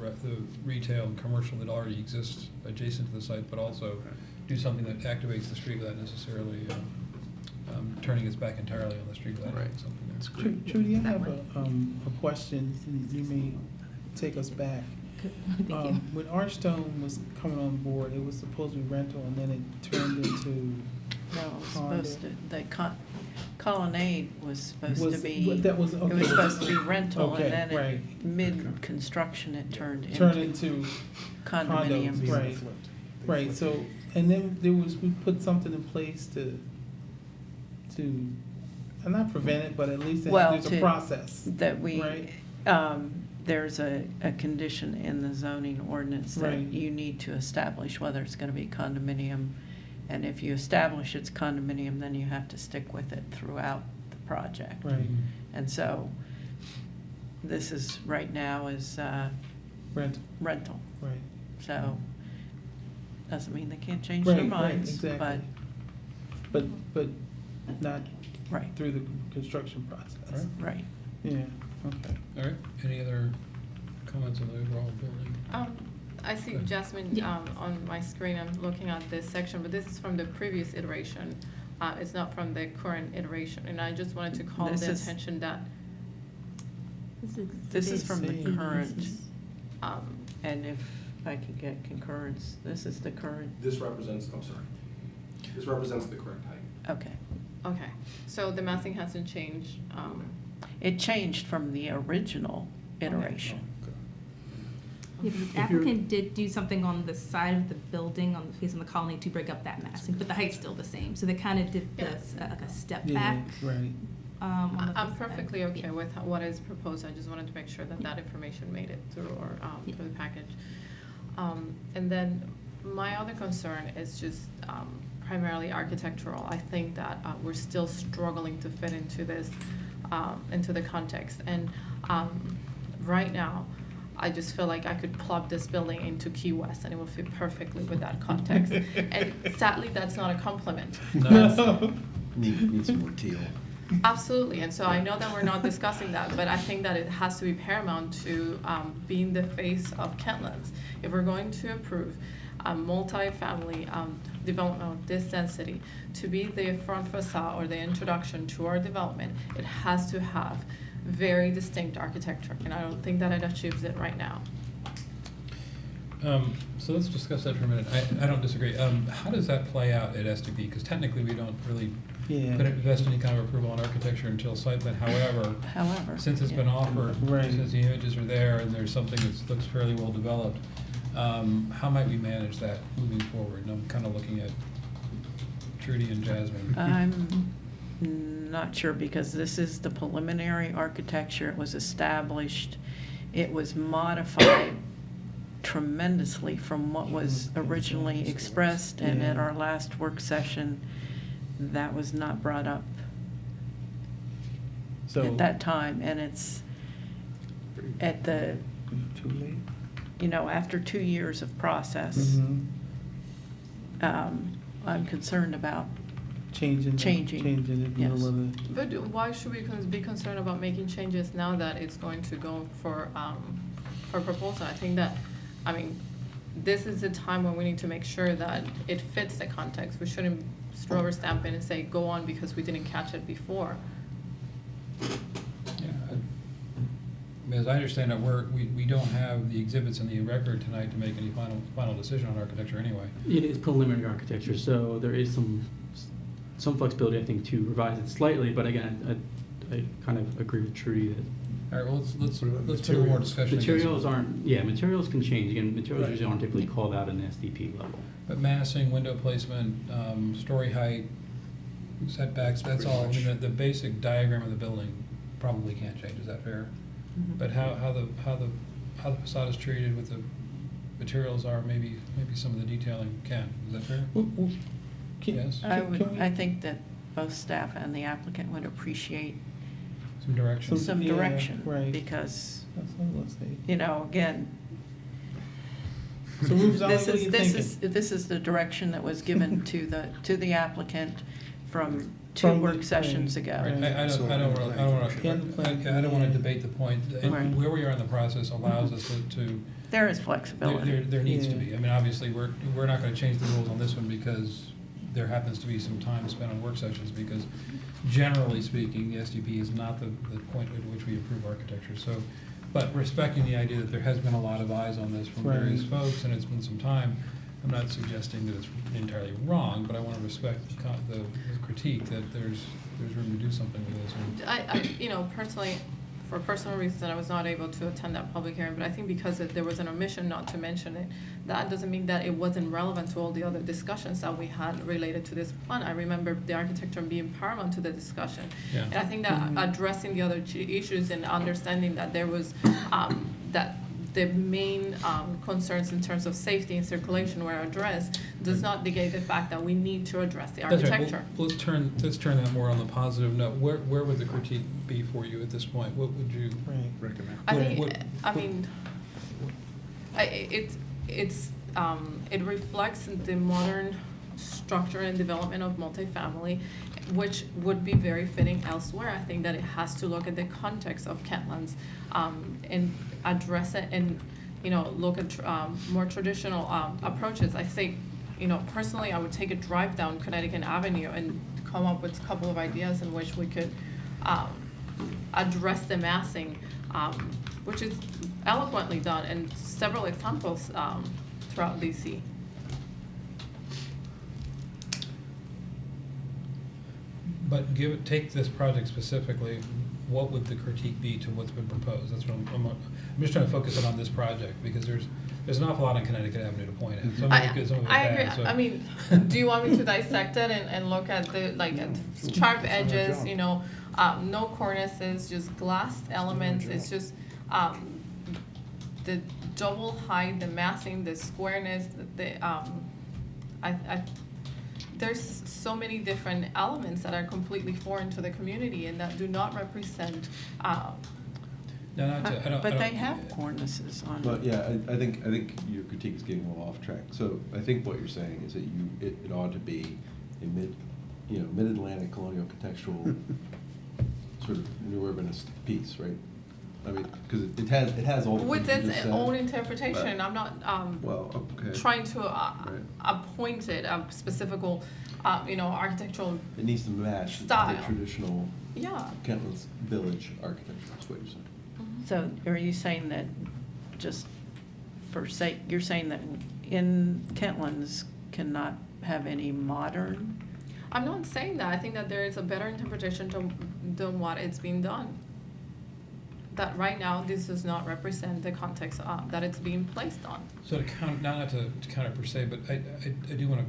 retail and commercial that already exists adjacent to the site, but also do something that activates the street without necessarily turning its back entirely on the street without Right. having something there. That's great. Trudy, I have a question, and you may take us back. Thank you. When Archstone was coming on board, it was supposed to be rental, and then it turned into No, it was Condo. supposed to, the colonnade was supposed to be, But that was, it okay. was supposed to be rental, Okay, and then right. mid-construction, it turned into condominiums. condos, right. Right, so, and then we put something in place to, and not prevent it, but at least that Well, there's a to- process. That we, Right. there's a condition in the zoning ordinance that Right. you need to establish whether it's gonna be condominium. And if you establish it's condominium, then you have to stick with it throughout the project. Right, And so, this is, right now is rental, rental, right. so, doesn't mean they can't change their Right, minds, but, exactly. But not right, through the construction process. right. Yeah, okay. All right, any other comments on the overall building? I see Good. Jasmine, Yeah. on my screen, I'm looking at this section, but this is from the previous iteration. It's not from the current iteration, and I just wanted to call This the is- attention that, This is from the Exhibit C. current, um, and if I could get concurrence, this is the current, This represents, I'm sorry, this represents the correct height. okay. okay, so the massing hasn't changed, It changed from the original iteration. Yeah, but the applicant did do something on the side of the building, on the face of the colony, to break up that massing, but the height's still the same. So they kind of did this, like a step Yeah, back. right. On the I'm facade. perfectly okay Yeah. with what is proposed. I just wanted to make sure that that information made it through or Yeah. through the package. And then my other concern is just primarily architectural. I think that we're still struggling to fit into this, into the context. And right now, I just feel like I could plug this building into Key West and it would fit perfectly with that context. And sadly, that's not a compliment. No. Need some more teal. Absolutely, and so I know that we're not discussing that, but I think that it has to be paramount to being the face of Kentlands. If we're going to approve a multi-family development of this density to be the front facade or the introduction to our development, it has to have very distinct architecture, and I don't think that it achieves it right now. So let's discuss that for a minute. I don't disagree. How does that play out at SDP? Because technically, we don't really Yeah. invest any kind of approval on architecture until site plan. However, since it's yeah. been offered, Right. since the images are there, and there's something that looks fairly well developed, how might we manage that moving forward? And I'm kind of looking at Trudy and Jasmine. I'm not sure, because this is the preliminary architecture. It was established. It was modified tremendously from what was originally expressed, and at Yeah. our last work session, that was not brought up So, at that time, and it's at the, too late? after 2 years of process, Mhm. I'm concerned about, Changing it in the yes. middle of the. But why should we be concerned about making changes now that it's going to go for proposal? I think that, this is the time when we need to make sure that it fits the context. We shouldn't rubber stamp it and say, go on because we didn't catch it before. Yeah, as I understand it, we don't have the exhibits in the record tonight to make any final decision on architecture anyway. It is preliminary architecture, so there is some flexibility, I think, to revise it slightly, but again, I kind of agree with Trudy that All right, well, let's What about put a little more materials? discussion. against materials it. aren't, materials can change. Again, materials Right. usually aren't typically called out in the SDP level. But massing, window placement, story height, setbacks, that's Pretty all, I mean, much. the basic diagram of the building probably can't change, is that fair? Mhm. But how the facade is treated with the materials are, maybe some of the detailing can, is that fair? Yes. I think that both staff and the applicant would appreciate Some direction? some Yeah, direction. right. Because, That's what I was gonna say. you know, again, So Rufus, what are this you is, thinking? this is the direction that was given to the applicant from two From the- work sessions right, ago. Right, I So, don't wanna Can- I don't wanna debate the point. Right. Where we are in the process allows us to, There is flexibility. there needs to Yeah. be. I mean, obviously, we're not gonna change the rules on this one because there happens to be some time spent on work sessions, because generally speaking, the SDP is not the point at which we approve architecture, so. But respecting the idea that there has been a lot of eyes on this from various Right. folks, and it's been some time, I'm not suggesting that it's entirely wrong, but I wanna respect the critique that there's room to do something with this. And You know, personally, for personal reasons, I was not able to attend that public hearing, but I think because there was an omission not to mention it, that doesn't mean that it wasn't relevant to all the other discussions that we had related to this plan. I remember the architecture being paramount to the discussion. Yeah. And I think that addressing the other issues and understanding that there was, that the main concerns in terms of safety and circulation were addressed, does not negate the fact that we need to address the That's right. architecture. Well, let's turn that more on the positive note. Where would the critique be for you at this point? What would you? Right. Recommend. I What- think, what- I mean, it reflects the modern structure and development of multifamily, which would be very fitting elsewhere. I think that it has to look at the context of Kentlands, and address it and, you know, look at, more traditional, approaches. I think, you know, personally, I would take a drive down Connecticut Avenue and come up with a couple of ideas in which we could, address the massing, which is eloquently done, and several examples throughout DC. But take this project specifically, what would the critique be to what's been proposed? That's what I'm just trying to focus in on this project, because there's an awful lot on Connecticut Avenue to point at. Some of it good, some of it I bad, agree. so. I mean, do you want me to dissect it and look at the, like, at sharp edges, you know, no cornices, just glass elements, it's just, the double height, the massing, the squareness, there's so many different elements that are completely foreign to the community and that do not represent, No, not to, I don't. But they have cornices on. But yeah, I think your critique is getting a little off track. So I think what you're saying is that it ought to be a mid-Atlantic colonial contextual sort of new urbanist piece, right? I mean, because it has all the with things you its just said. own interpretation. I'm not, Well, okay. trying to Right. appoint it a specific, architectural, It needs to match the Style. traditional yeah. Kentlands Village architecture, is what you're saying. So are you saying that, just for sake, you're saying that in Kentlands cannot have any modern? I'm not saying that. I think that there is a better interpretation than what it's being done. That right now, this does not represent the context that it's being placed on. So to count, not to counter per se, but I do want to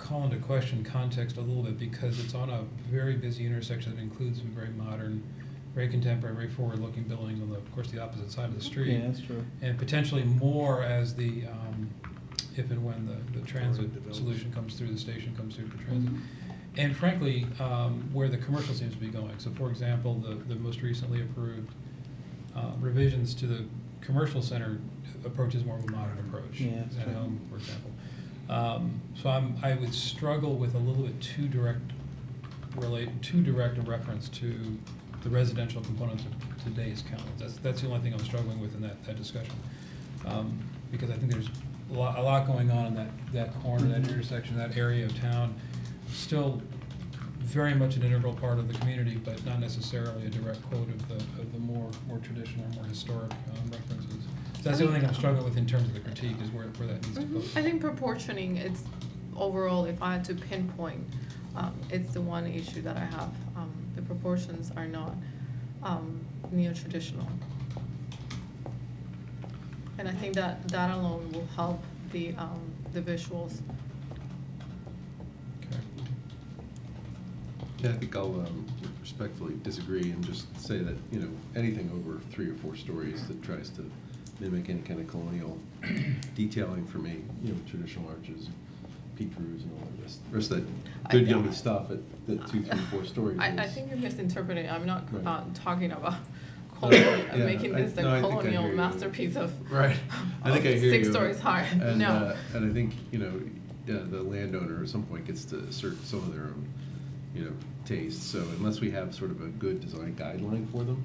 call into question context a little bit, because it's on a very busy intersection that includes some very modern, very contemporary, very forward-looking buildings on of course, the opposite side of the street. Yeah, that's true. And potentially more as the, if and when the transit develops. solution comes through, the station comes through for transit. And frankly, where the commercial seems to be going. So for example, the most recently approved revisions to the commercial center approaches more of a modern approach. Yeah, that's At true. home, for example. So I would struggle with a little bit too direct a reference to the residential components of today's Kentlands. That's the only thing I'm struggling with in that discussion. Because I think there's a lot going on in that corner, that intersection, that area of town. Still very much an integral part of the community, but not necessarily a direct quote of the more traditional, more historic references. So that's the only thing I'm struggling with in terms of the critique, is where that needs to focus. I think proportioning, it's overall, if I had to pinpoint, it's the one issue that I have. The proportions are not neo-traditional. And I think that alone will help the visuals. Okay. Yeah, I think I'll respectfully disagree and just say that, you know, anything over 3 or 4 stories that tries to mimic any kind of colonial detailing for me, you know, traditional arches, peak roofs and all of this, the rest of that good yummy stuff at 2, 3, 4 stories. I think you're misinterpreting. I'm not Right. talking about colonial, Yeah, making this the no, I think I colonial hear you. masterpiece of Right. I think I hear 6 you. stories high. And, No. and I think, you know, the landowner at some point gets to assert some of their own, you know, taste. So unless we have sort of a good design guideline for them,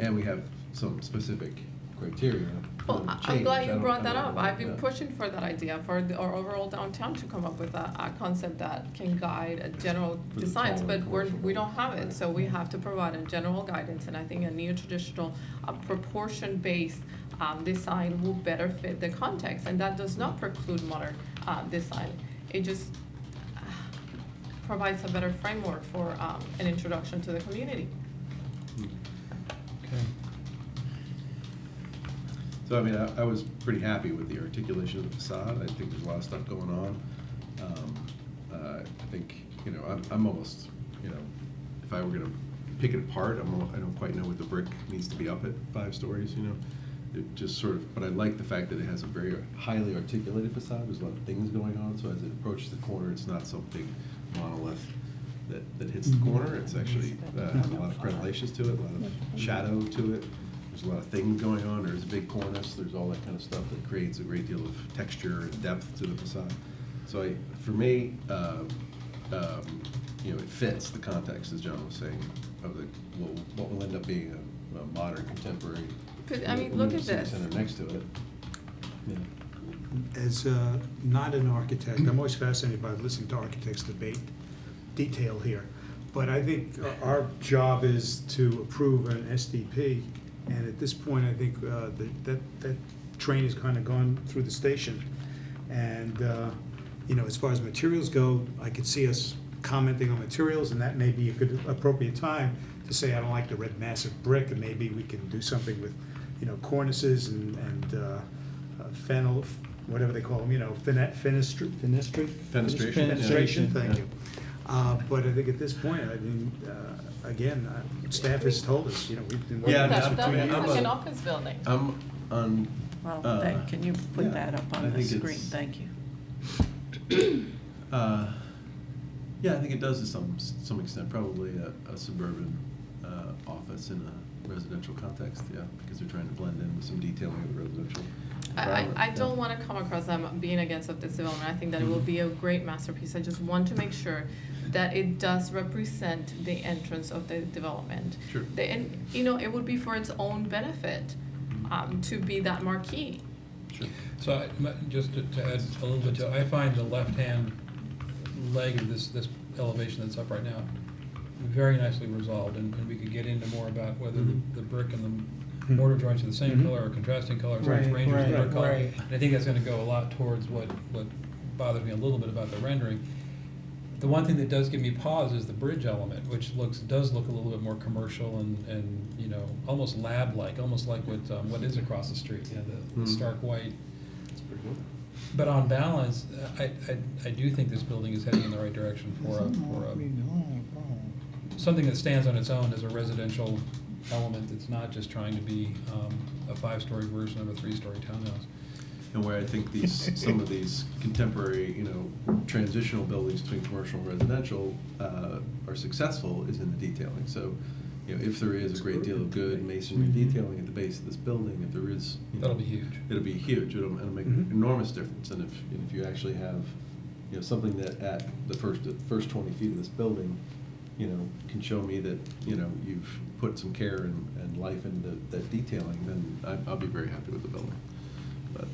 and we have some specific criteria. for Well, them to I'm change, glad I you don't- brought I that don't up. know, I've been yeah. pushing for that idea for our overall downtown to come up with a concept that can guide a general For the designs, taller but commercial we don't have it, building. so we have to provide a general guidance, and I think a neo-traditional, proportion-based, design will better fit the context, and that does not preclude modern, design. It just provides a better framework for, an introduction to the community. Okay. So, I mean, I was pretty happy with the articulation of the facade. I think there's a lot of stuff going on. I think, you know, I'm almost, you know, if I were gonna pick it apart, I don't quite know what the brick needs to be up at 5 stories, you know? It just sort of, but I like the fact that it has a very highly articulated facade. There's a lot of things going on, so as it approaches the corner, it's not some big monolith that hits the corner. It's actually has a lot of crenellations to it, a lot of shadow to it. There's a lot of things going on. There's a big cornice. There's all that kind of stuff that creates a great deal of texture and depth to the facade. So for me, you know, it fits the context, as John was saying, of what will end up being a modern, contemporary. But, I mean, look at civic this. center next to it. Yeah. As not an architect, I'm always fascinated by listening to architects debate detail here. But I think our job is to approve an SDP, and at this point, I think that train has kind of gone through the station. And, you know, as far as materials go, I could see us commenting on materials, and that may be a good, appropriate time to say, I don't like the red massive brick, and maybe we can do something with, you know, cornices and fennel, whatever they call them, you know, fenestration, Yeah. thank you. But I think at this point, I mean, again, staff has told us, you know, we've been working Yeah, on this I for mean, 2 I'm years. a- office building. I'm on. Well, can you put yeah, that up I on the think screen? it's- Thank you. Yeah, I think it does to some extent, probably a suburban office in a residential context, yeah, because they're trying to blend in with some detailing of the residential environment. I don't want to come across as being against of this development. I think that it will be a great masterpiece. I just want to make sure that it does represent the entrance of the development. Sure. And, you know, it would be for its own benefit, to be that marquee. Sure. So just to add a little bit to it, I find the left-hand leg of this elevation that's up right now very nicely resolved, and we could get into more about whether the brick and the mortar joints are the same color or contrasting colors, or Right, which ranges right, different color. right. And I think that's gonna go a lot towards what bothers me a little bit about the rendering. The one thing that does give me pause is the bridge element, which does look a little bit more commercial and you know, almost lab-like, almost like what is across the street, you know, the stark white. That's pretty good. But on balance, I do think this building is heading in the right direction for something that stands on its own as a residential element. It's not just trying to be a 5-story version of a 3-story townhouse. And where I think some of these contemporary, you know, transitional buildings between commercial and residential are successful is in the detailing. So, you know, if there is a great deal of good masonry detailing at the base of this building, if there is, you know, That'll be huge. It'll be huge. It'll make an enormous difference. And if you actually have, you know, something that at the first 20 feet of this building, you know, can show me that, you know, you've put some care and life into that detailing, then I'll be very happy with the building. But,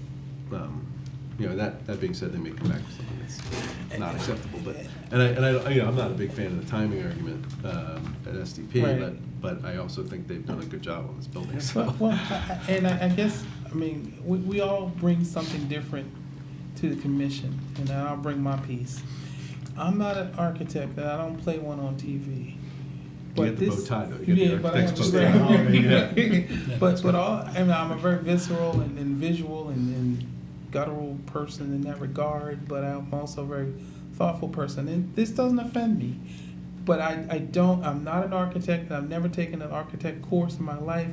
you know, that being said, they may come back with something that's not acceptable. But I you know, I'm not a big fan of the timing argument at SDP, Right. but I also think they've done a good job on this building. So. Well, I guess, I mean, we all bring something different to the commission, and I'll bring my piece. I'm not an architect, and I don't play one on TV. You get the bow tie, though. You get the but I have architect's to bow say, tie. but I mean, I'm a very visceral and visual and guttural person in that regard, but I'm also very thoughtful person, and this doesn't offend me. But I'm not an architect, and I've never taken an architect course in my life,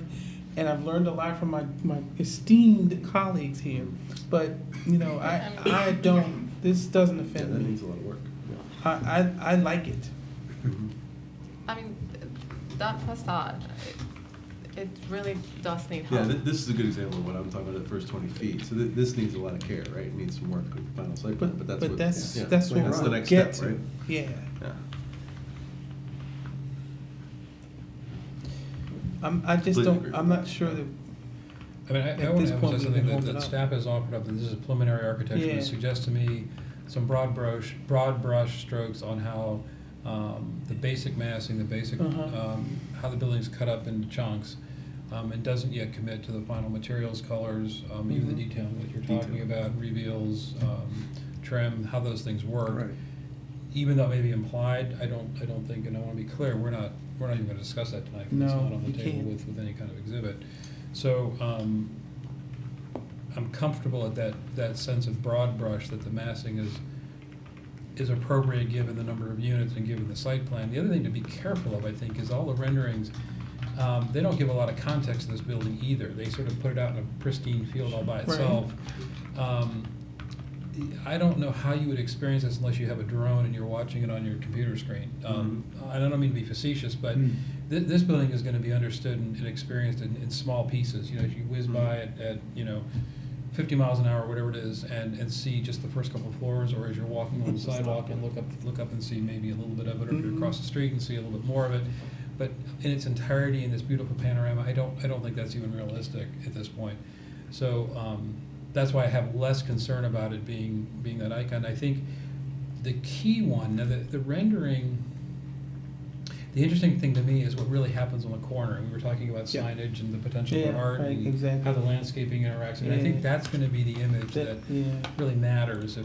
and I've learned a lot from my esteemed colleagues here. But, you know, I don't, this doesn't Yeah, offend that me. needs a lot of work. I like it. I mean, that facade, it really does need Yeah, help. this is a good example of what I'm talking about, the first 20 feet. So this needs a lot of care, right? It needs some work with the final site plan, but that's what. That's yeah, what that's the we'll next get step, to. right? Yeah. Yeah. I just Completely don't, agree I'm with not that. sure that, I mean, I At want this to point, emphasize we something can hold that it up. staff has offered up, that this is preliminary architecture, Yeah. it suggests to me some broad brush strokes on how the basic massing, the basic, Uh-huh. how the building's cut up into chunks, and doesn't yet commit to the final materials, colors, even the Mhm. detailing that you're talking about, reveals, trim, how those things work. Right. Even though it may be implied, I don't think, and I wanna be clear, we're not even gonna discuss that tonight, 'cause it's No, not on the you table can't. with any kind of exhibit. So, I'm comfortable at that sense of broad brush, that the massing is appropriate given the number of units and given the site plan. The other thing to be careful of, I think, is all the renderings, they don't give a lot of context to this building either. They sort of put it out in a pristine field all by Right. itself. I don't know how you would experience this unless you have a drone and you're watching it on your computer screen. I don't mean to be facetious, but this building is gonna be understood and experienced in small pieces. You know, as you whiz by at 50 miles an hour, whatever it is, and see just the first couple of floors, or as you're walking on the sidewalk and look up and see maybe a little bit of it, or you're across the street and see a little bit more of it. But in its entirety, in this beautiful panorama, I don't think that's even realistic at this point. So, that's why I have less concern about it being that icon. I think the key one, now the rendering, the interesting thing to me is what really happens on the corner. And we were talking about Yeah. signage and the potential Yeah, for art right, and exactly. how the landscaping interacts. And I think Yeah. that's gonna be the image that yeah. really matters.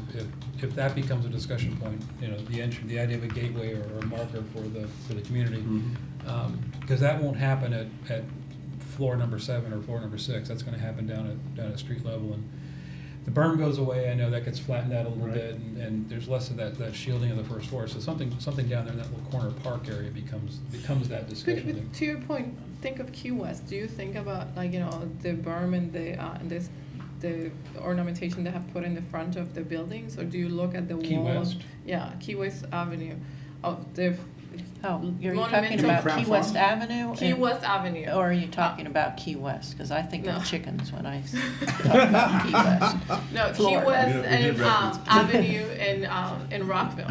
If that becomes a discussion point, you know, the idea of a gateway or a marker for the community. Because that won't happen at floor number 7 or floor number 6. That's gonna happen down at street level. And the berm goes away, I know that gets flattened out a little Right. bit, and there's less of that shielding of the first floor. So something down there in that little corner park area becomes that discussion. I But think. to your point, think of Key West. Do you think about, like, you know, the berm and the ornamentation they have put in the front of the buildings, or do you look at the Key wall? West? Yeah, Key West Avenue, of the. Oh, you're talking monumental- about Crown Key West Farm? Avenue? Key West Avenue. Or are you talking about Key West? Because I think No. of chickens when I talk about Key West. No, Key Florida. West We did and reference. Avenue in Rockville.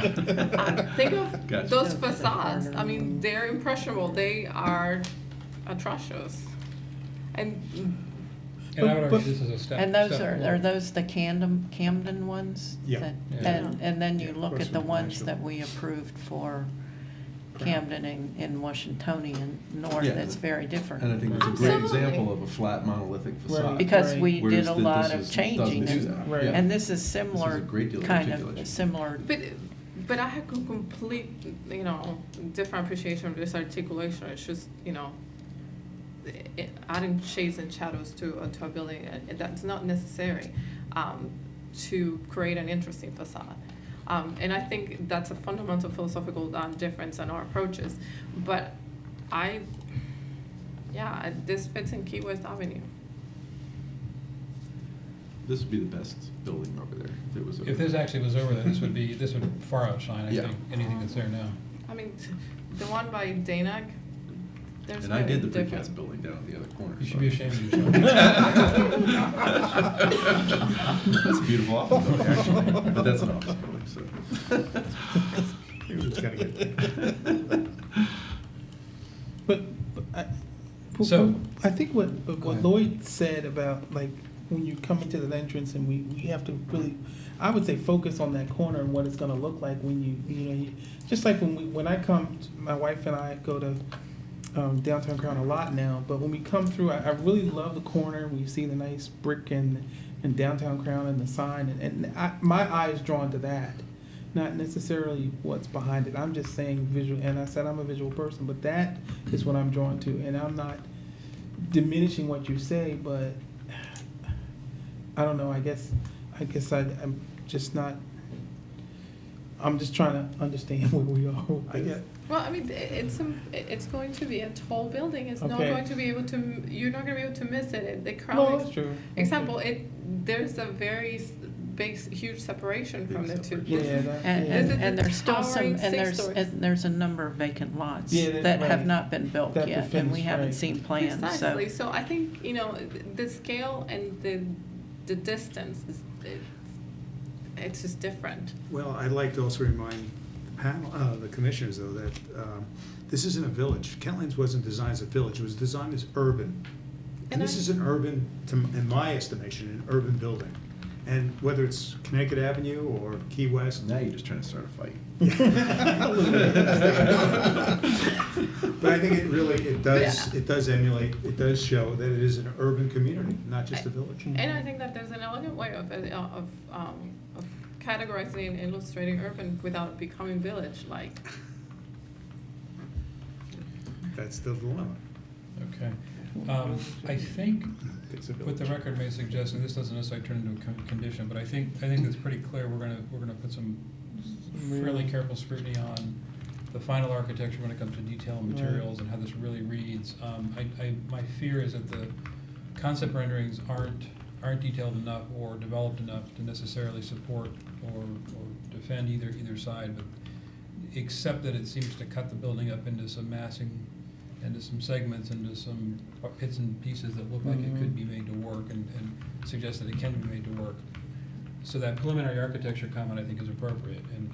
Think of Gotcha. those facades. I mean, they're impressionable. They are atrocious. And And I would argue But- this is a step. And those step are forward. those the Camden ones? Yeah. That- Yeah. And then you Yeah, look across at the from ones Nashville. that we approved for Camden in Washingtonian North, Yeah. that's very different. And I think it's a great Absolutely. example of a flat monolithic facade. Because Right. we Whereas did a this lot is- of doesn't changing. do and- that. Right. Yeah. And this is similar, a great deal of kind of articulation. similar. but I have a complete, you know, different appreciation of this articulation. It's just, you know, adding shades and shadows to a building, that's not necessary to create an interesting facade. And I think that's a fundamental philosophical difference in our approaches. But this fits in Key West Avenue. This would be the best building over there if it was. If this actually was over there, this would far outshine, I Yeah. think, anything that's there now. I mean, the one by Danac, there's And I did the different. precast building down at the other corner. You so- should be ashamed of yourself. That's a beautiful office building, actually, but that's an office building, so. It's gotta get there. But So- I think Go what ahead. Lloyd said about, like, when you come into the entrance and we have to really, I would say, focus on that corner and what it's gonna look like when you just like when I come, my wife and I go to downtown Crown a lot now, but when we come through, I really love the corner. We see the nice brick and downtown Crown and the sign, and my eye is drawn to that, not necessarily what's behind it. I'm just saying visual, and I said I'm a visual person, but that is what I'm drawn to, and I'm not diminishing what you say, but I don't know. I guess I'm just not. I'm just trying to understand where we are. I get, Well, I mean, it's going to be a tall building, it's not Okay. going to be able to, you're not gonna be able to miss it, the No, crowd. that's true. Example, there's a very big, huge separation from the two. Yeah, This- that, And, yeah. This is and a there's still some, towering and six stories. there's a number of vacant lots Yeah, that- that have right. not been built That yet, the and we finish, haven't right. seen plans, so. Precisely, so I think, the scale and the distance is, it's just different. well, I'd like to also remind the commissioners, though, that this isn't a village. Kentlands wasn't designed as a village, it was designed as urban. And And this I- is an urban, in my estimation, an urban building. And whether it's Connecticut Avenue or Key West. Now you're just trying to start a fight. But I think it does emulate, it does show that it is an urban community, not just a village. And I think that there's an elegant way of categorizing and illustrating urban without becoming village-like. That's the dilemma. Okay. I think what the record may suggest, and this doesn't necessarily turn into a condition, but I think it's pretty clear, we're gonna put some fairly careful scrutiny on the final architecture when it comes to detail and materials and how this really reads. My fear is that the concept renderings aren't detailed enough or developed enough to necessarily support or defend either side, but except that it seems to cut the building up into some massing, into some segments, into some bits and pieces that look like it could be made to work and suggest that it can be made to work. So that preliminary architecture comment, I think, is appropriate, and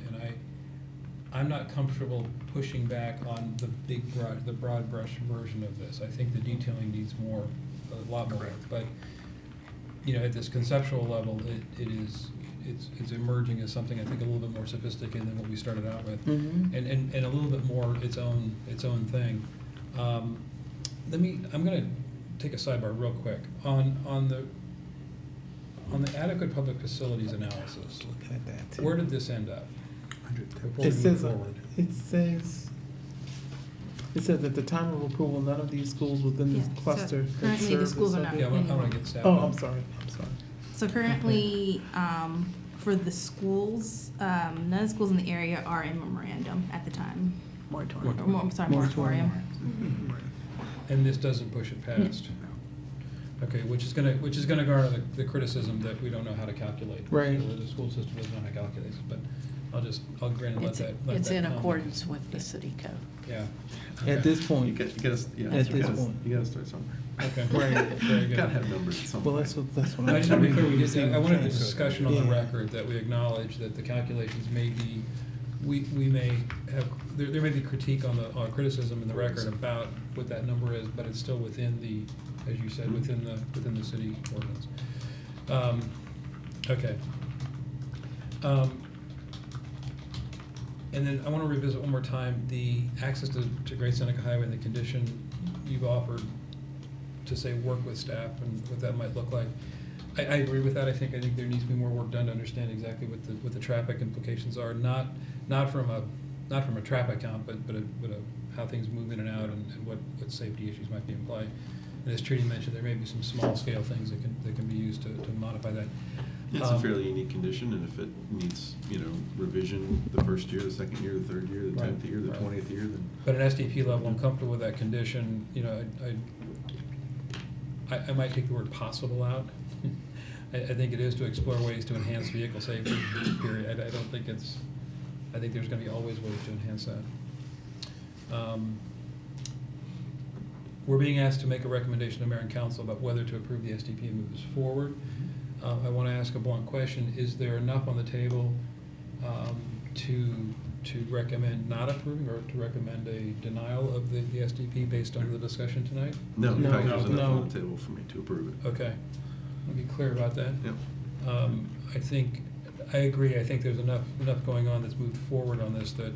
I'm not comfortable pushing back on the broad brush version of this. I think the detailing needs a lot more work, but, at this conceptual level, it's emerging as something I think a little bit more sophisticated than what we started out with, and a little bit more its own thing. I'm gonna take a sidebar real quick on the adequate public facilities analysis. Looking at that too. Where did this end up? Before we It move says, forward. it says at the time of approval, none of these schools within this Yeah, so cluster. had currently the served as schools are not. Yeah, I wanna get staff. Oh, on. I'm sorry. So currently, for the schools, none of the schools in the area are in memorandum at the time. Moratorium. Or more, I'm sorry, moratorium. And this doesn't push it past? Okay, which is gonna garner the criticism that we don't know how to calculate. Right. Or the school system doesn't know how to calculate it, but I'll grant and let that. It's in come. accordance with the city code. Yeah. At this You point. gotta, At this point. you gotta start somewhere. Okay. Right. Very good. Gotta have numbers at some Well, point. that's what I I'm just want to be clear, trying I wanted a to discussion on the Yeah. record that we acknowledge that the calculations may be, we may have, there may be critique on criticism in the record about what that number is, but it's still within the, as you said, within the city ordinance. Okay. And then I want to revisit one more time the access to Great Seneca Highway and the condition you've offered to say work with staff and what that might look like. I agree with that. I think there needs to be more work done to understand exactly what the traffic implications are, not from a traffic count, but how things move in and out and what safety issues might be in play. And as Trudy mentioned, there may be some small scale things that can be used to modify that. It's a fairly unique condition, and if it needs, revision the first year, the second year, the third year, the Right, 10th year, the right. 20th year, then. But at SDP level, I'm comfortable with that condition, I might take the word possible out. I think it is to explore ways to enhance vehicle safety, period. I don't think I think there's gonna be always ways to enhance that. We're being asked to make a recommendation to mayor and council about whether to approve the SDP and move this forward. I wanna ask a blunt question, is there enough on the table, to recommend not approving or to recommend a denial of the SDP based on the discussion tonight? No, in No, fact, there's enough no. on the table for me to approve it. Okay, I'll be clear about that. Yep. I agree, I think there's enough going on that's moved forward on this that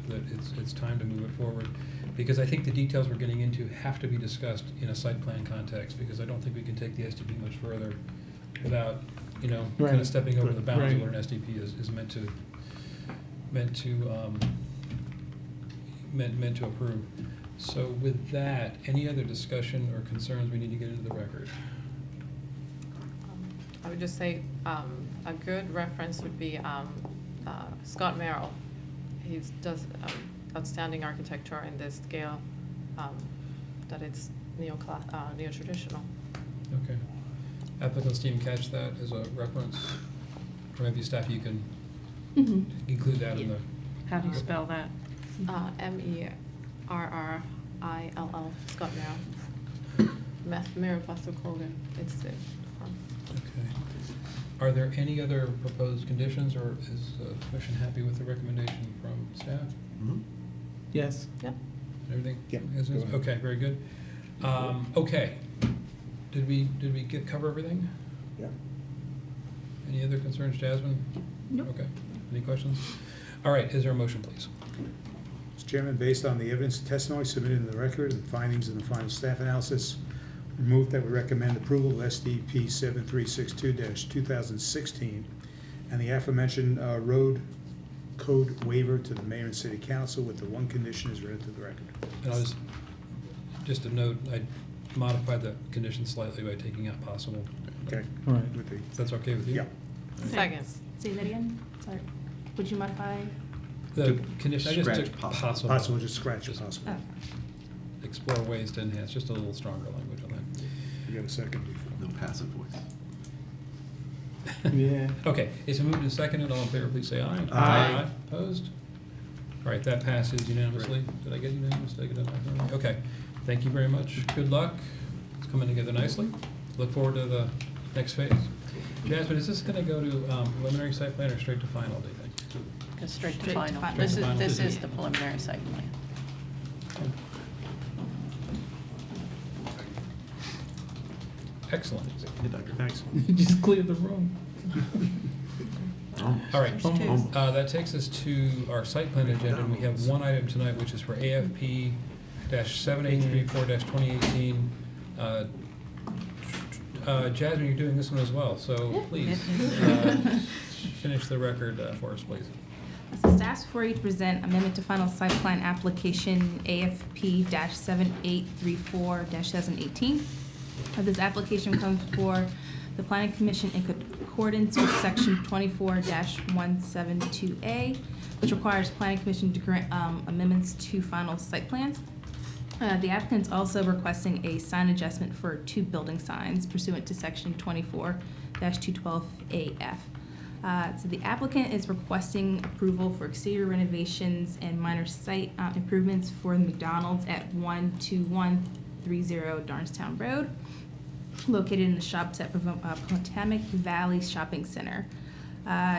it's time to move it forward. Because I think the details we're getting into have to be discussed in a site plan context, because I don't think we can take the SDP much further without, kind Right. of stepping over the bounds of Right. what an SDP is meant to approve. So with that, any other discussion or concerns we need to get into the record? I would just say, a good reference would be Scott Merrill. he does outstanding architecture in this scale, that it's neo-traditional. Okay. Applicants team catch that as a reference? Or maybe staff, you can Mhm. include that in the, How do you spell that? Merrill, Scott Merrill. Merrill Pastor Colgan, it's the firm. okay. Are there any other proposed conditions, or is the commission happy with the recommendation from staff? Mhm. Yes. Yeah. Everything? Yep, is- go ahead. Okay, very good. Okay. Did we cover everything? Yeah. Any other concerns, Jasmine? Nope. Okay. Any questions? All right, is there a motion, please? Mr. Chairman, based on the evidence and testimony submitted in the record and findings in the final staff analysis, move that we recommend approval of SDP 7362-2016 and the aforementioned road code waiver to the mayor and city council with the one condition as read to the record. And I'll just a note, I modified the condition slightly by taking out possible. Okay? All right. With the, If that's okay with you? yeah. Second. Say that again? Sorry. Would you modify? The To condition, I just scratch took possible. possible. Possible, just scratch it possible. Oh. Explore ways to enhance, just a little stronger language on that. You got a second before. No passive voice. Yeah. Okay, it's been moved and seconded. All in favor, please say aye. Aye. Opposed? All right, that passes unanimously. Did I get unanimous? Did I get that? Okay, thank you very much. Good luck. It's coming together nicely. Look forward to the next phase. Jasmine, is this gonna go to preliminary site plan or straight to final, do you think? Go straight to Straight to final. final. This Straight to final. is the preliminary site plan. Excellent. Thanks. Just clear the room. All right, Cheers. that takes us to our site plan agenda, and we have one item tonight, which is for AFP-7834-2018. Jasmine, you're doing this one as well, so please, finish the record for us, please. So staff's before you to present amendment to final site plan application AFP-7834-2018. This application comes before the planning commission in accordance with section 24-172A, which requires planning commission to grant amendments to final site plans. The applicant's also requesting a sign adjustment for 2 building signs pursuant to section 24-212AF. So the applicant is requesting approval for exterior renovations and minor site improvements for the McDonald's at 12130 Darnestown Road, located in the shops at Potomac Valley Shopping Center.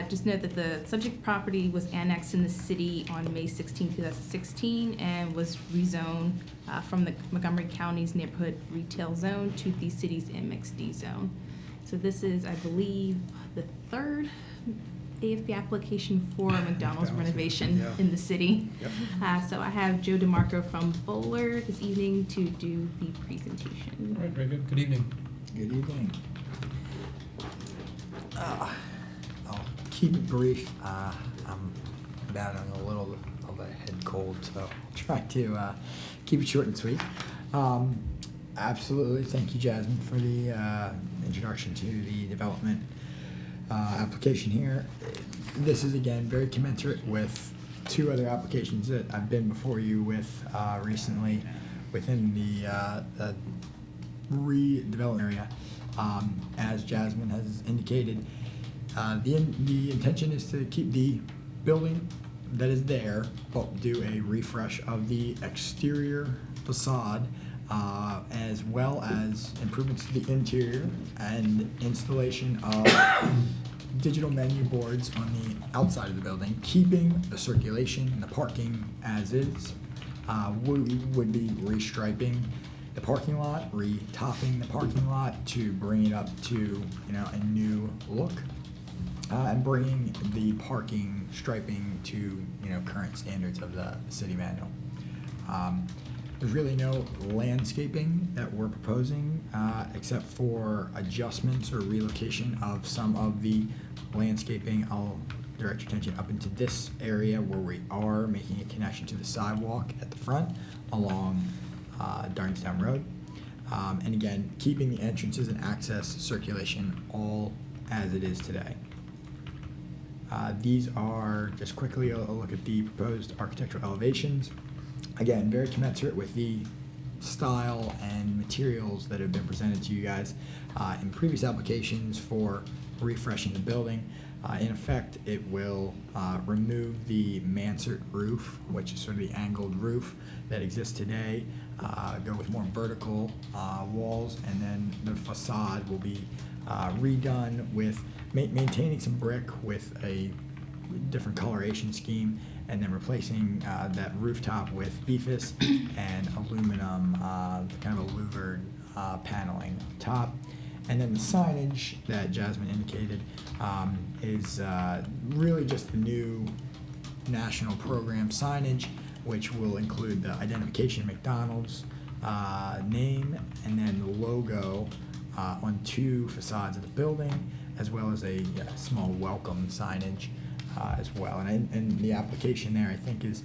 Just note that the subject property was annexed in the city on May 16, 2016, and was rezoned from the Montgomery County's neighborhood retail zone to the city's MXD zone. So this is, I believe, the 3rd AFP application for McDonald's renovation yeah. in the city. Yep. So I have Joe DeMarco from Bowler this evening to do the presentation. All right, very good. Good evening. Good evening. I'll keep it brief. I'm battling a little of a head cold, so I'll try to keep it short and sweet. Absolutely, thank you, Jasmine, for the introduction to the development application here. This is, again, very commensurate with 2 other applications that I've been before you with recently within the redevelopment area. As Jasmine has indicated, the intention is to keep the building that is there, but do a refresh of the exterior facade, as well as improvements to the interior and installation of digital menu boards on the outside of the building, keeping the circulation and the parking as is. We would be restriping the parking lot, re-topping the parking lot to bring it up to, a new look, and bringing the parking striping to, current standards of the city manual. There's really no landscaping that we're proposing, except for adjustments or relocation of some of the landscaping. I'll direct your attention up into this area where we are making a connection to the sidewalk at the front along Darnestown Road. And again, keeping the entrances and access circulation all as it is today. These are, just quickly, a look at the proposed architectural elevations. Again, very commensurate with the style and materials that have been presented to you guys in previous applications for refreshing the building. In effect, it will remove the mansard roof, which is sort of the angled roof that exists today, go with more vertical walls, and then the facade will be redone with maintaining some brick with a different coloration scheme, and then replacing that rooftop with ephes and aluminum, kind of a louvered paneling on top. And then the signage that Jasmine indicated is really just the new national program signage, which will include the identification McDonald's name and then the logo on 2 facades of the building, as well as a small welcome signage as well. And the application there, I think, is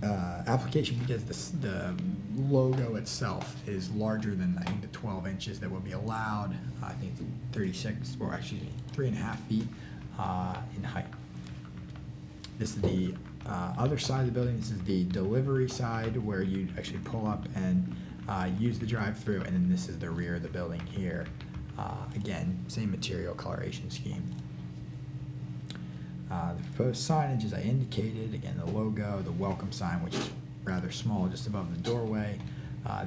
application because the logo itself is larger than, I think, the 12 inches that will be allowed. I think it's 36, or actually 3.5 feet in height. This is the other side of the building. This is the delivery side where you actually pull up and use the drive-through, and then this is the rear of the building here. Again, same material coloration scheme. The proposed signage, as I indicated, again, the logo, the welcome sign, which is rather small, just above the doorway.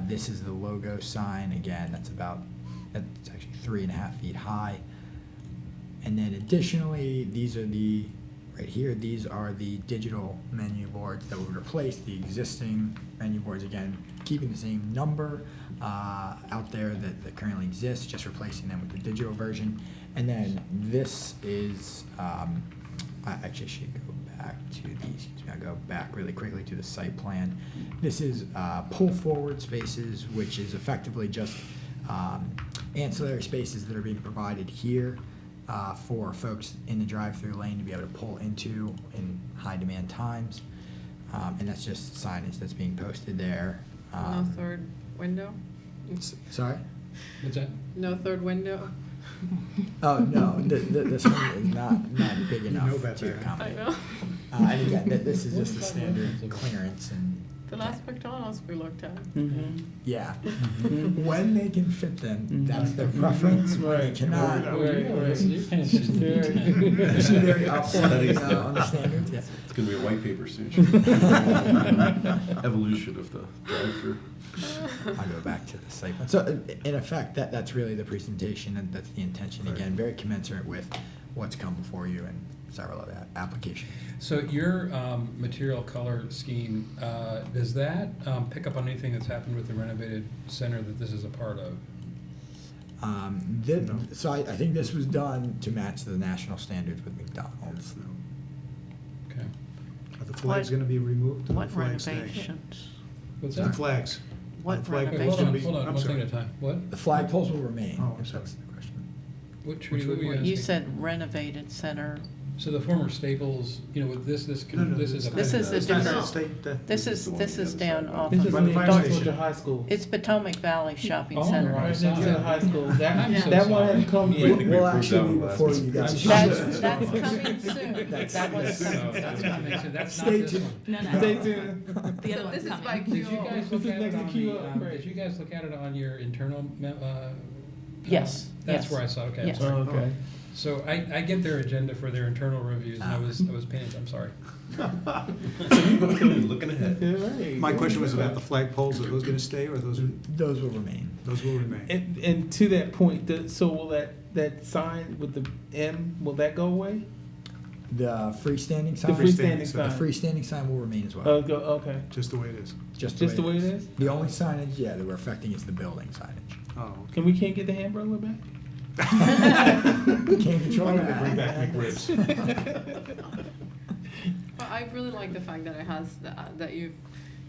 This is the logo sign. Again, that's actually 3.5 feet high. And then additionally, right here, these are the digital menu boards that would replace the existing menu boards. Again, keeping the same number out there that currently exists, just replacing them with the digital version. And then this is, I actually should go back to I'll go back really quickly to the site plan. This is pull forward spaces, which is effectively just ancillary spaces that are being provided here for folks in the drive-through lane to be able to pull into in high demand times. And that's just signage that's being posted there. No third window? Sorry? What's that? No third window? Oh, no, this one is not big enough know about to that. I accommodate. know. And again, this is just the standard clearance and, The last McDonald's we looked at. yeah. When they can fit them, that's their preference. When they cannot, Right. you see very upfront on the standards, yeah. It's gonna be a white paper soon. Evolution of the drive-through. I'll go back to the site plan. So in effect, that's really the presentation, and that's the intention. Again, very commensurate with what's come before you and several other applications. So your material color scheme, does that pick up on anything that's happened with the renovated center that this is a part of? So I think this was done to match the national standards with McDonald's. Okay. Are the flags gonna be removed? or What the flags stay? renovations? What's The that? flags. What The flag Wait, poles hold gonna on, be- hold on, I'm one thing sorry. at a time. What? The flagpoles will remain. Oh, I'm if sorry. that's the question. What tree Which were you one? asking? You said renovated center. So the former Staples, with this No, is it's a. not- This is a it's not different- state- that- This is the one on the other down side. off This of. is By in the the fire Dark station. Georgia High School. It's Potomac Valley Shopping Oh, Center. right. Right next to the high school. I'm That so that one sorry. hasn't come Wait, I yet. think we We'll approved actually that be one last before week. you guys. That's coming soon. That's- That one's coming That's soon. coming soon. That's not Stay this tuned. one. No. Stay tuned. The other So one's this is coming. by Did you QO. guys This look is at next it to on Q the, upgrade. did you guys look at it on your internal, Yes, That's yes. where I saw, okay, I'm Yes. sorry. Okay. So I get their agenda for their internal reviews, and I was paying, I'm sorry. Looking ahead. My question was about the flag poles. Are those gonna stay, or Those will remain. those will remain? And to that point, so will that sign with the M, will that go away? The freestanding The sign? freestanding The sign? The freestanding sign will remain as well. Okay. Just the way it is? Just Just the way it is? The only signage, that we're affecting is the building signage. Oh, Can't get the hamburger back? Can't control I'm that. gonna bring back McRibs. But I really like the fact that it has, that you've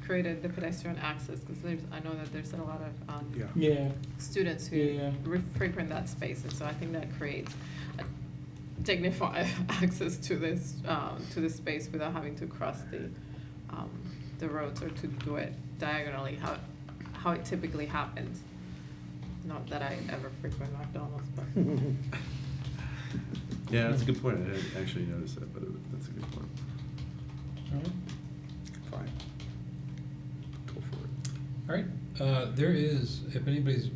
created the pedestrian access, because I know that there's a lot of Yeah. Yeah. students who Yeah. frequent that space, and so I think that creates a dignified access to this space without having to cross the roads or to do it diagonally, how it typically happens. Not that I ever frequent McDonald's, but Yeah, that's a good point. I hadn't actually noticed that, but that's a good point. All right. Fine. Go for it. All right, there is, if anybody's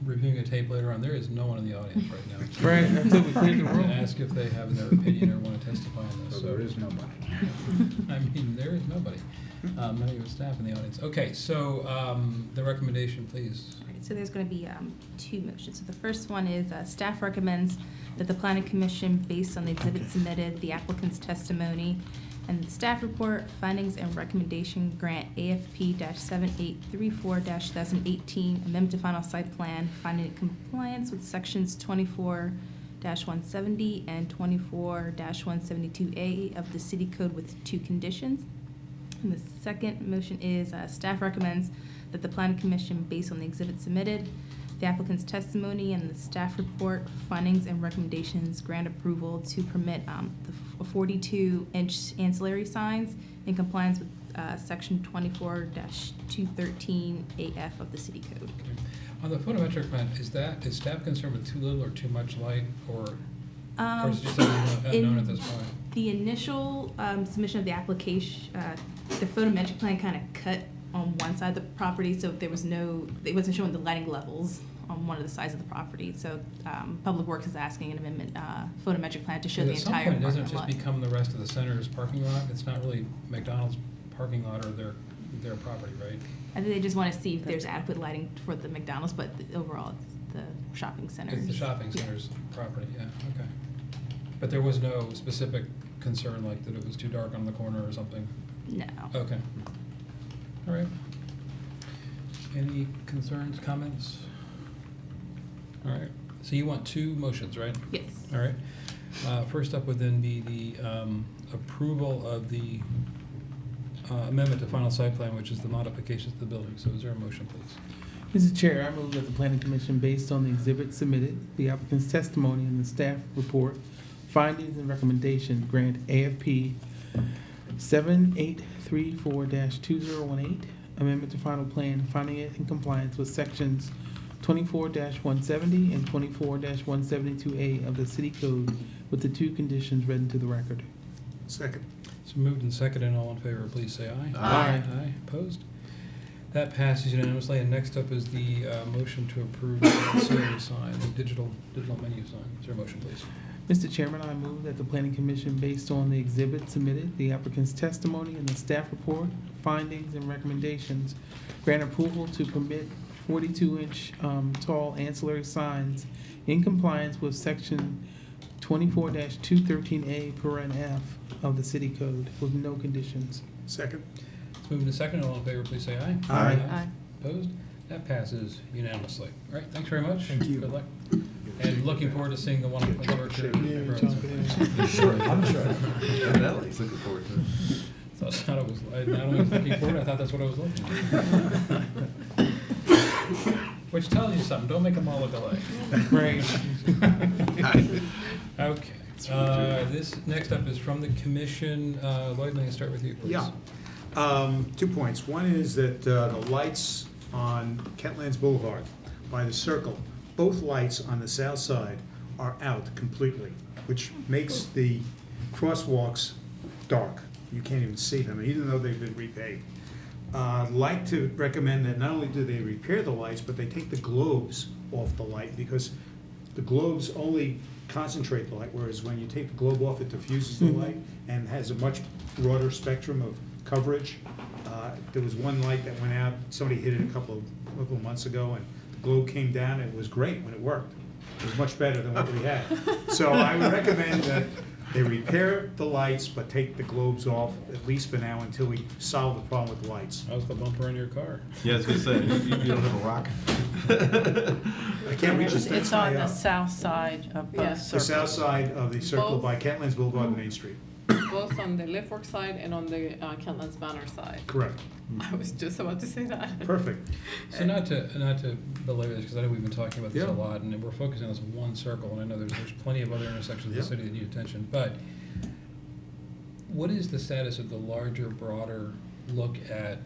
reviewing a tape later on, there is no one in the audience right now. Right, until we clear the To room. ask if they have their opinion or want to testify on this. So there is nobody. I mean, there is nobody, not even staff in the audience. Okay, so the recommendation, please. So there's going to be two motions. So the first one is staff recommends that the planning commission, based on the exhibit submitted, the applicant's testimony, and the staff report, findings and recommendation, grant AFP-7834-2018 amendment to final site plan, finding compliance with sections 24-170 and 24-172A of the city code with two conditions. And the second motion is staff recommends that the planning commission, based on the exhibit submitted, the applicant's testimony, and the staff report, findings and recommendations, grant approval to permit the 42-inch ancillary signs in compliance with section 24-213 AF of the city code. Okay. On the photometric plan, is staff concerned with too little or too much light, or is it just unknown at this point? The initial submission of the application, the photometric plan kind of cut on one side of the property, so it wasn't showing the lighting levels on one of the sides of the property. So Public Works is asking an amendment photometric plan to show the entire At some point, doesn't parking it lot. just become the rest of the center's parking lot? It's not really McDonald's parking lot or their property, right? I think they just want to see if there's adequate lighting for the McDonald's, but overall, it's the shopping center. It's the shopping center's property, yeah, okay. But there was no specific concern, like that it was too dark on the corner or something? No. Okay. All right. Any concerns, comments? All right. So you want two motions, right? Yes. All right. First up would then be the approval of the amendment to final site plan, which is the modifications to the building. So is there a motion, please? Mr. Chair, I move that the planning commission, based on the exhibit submitted, the applicant's testimony, and the staff report, findings and recommendations, grant AFP 7834-2018 amendment to final plan, finding it in compliance with sections 24-170 and 24-172A of the city code with the two conditions read into the record. Second. So moved and seconded, and all in favor, please say aye. Aye. Aye, opposed? That passes unanimously, and next up is the motion to approve the ancillary sign, the digital menu sign. Is there a motion, please? Mr. Chairman, I move that the planning commission, based on the exhibit submitted, the applicant's testimony, and the staff report, findings and recommendations, grant approval to permit 42-inch tall ancillary signs in compliance with section 24-213A paren F of the city code with no conditions. Second. It's moved and seconded, all in favor, please say aye. Aye. Aye. Opposed? That passes unanimously. All right, thanks very much. Thank you. Good luck. And looking forward to seeing the one on Quince Orchard Road. Sure, I'm sure. Evidently, looking forward to it. So I thought it was, I not only was looking forward, I thought that's what I was looking for. Which tells you something, don't make them all look alike. Right. Okay, this, next up is from the commission. Lloyd, may I start with you, please? Yeah. 2 points. One is that the lights on Kentlands Boulevard by the circle, both lights on the south side are out completely, which makes the crosswalks dark. You can't even see them, even though they've been repaved. I'd like to recommend that not only do they repair the lights, but they take the globes off the light, because the globes only concentrate the light, whereas when you take the globe off, it diffuses the light and has a much broader spectrum of coverage. There was one light that went out, somebody hit it a couple of months ago, and the globe came down, and it was great when it worked. It was much better than what we had. So I would recommend that they repair the lights, but take the globes off, at least for now, until we solve the problem with the lights. How's the bumper in your car? Yeah, I was gonna say, you don't have a rock. I can't reach this It's on the south side of Yeah. both The circles. south side of the circle Both. by Kentlands Blvd and Main Street. Both on the Liftwork side and on the Kentlands Banner side. Correct. I was just about to say that. Perfect. So not to belabor this, because I know we've been talking about this Yeah. a lot, and we're focusing on this one circle, and I know there's plenty of other intersections in the Yeah. city that need attention, but what is the status of the larger, broader look at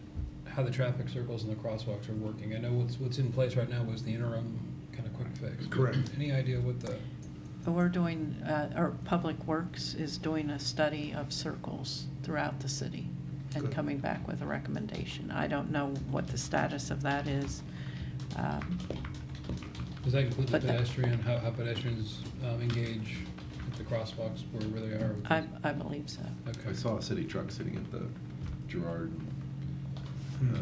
how the traffic circles and the crosswalks are working? I know what's in place right now was the interim kind of quick fix. but Correct. Any idea what the we're doing, or Public Works is doing a study of circles throughout the city and Good. coming back with a recommendation. I don't know what the status of that is. Does that include the But that- pedestrian, how pedestrians engage at the crosswalks where they are? I believe so. Okay. I saw a city truck sitting at the Gerard, Hmm.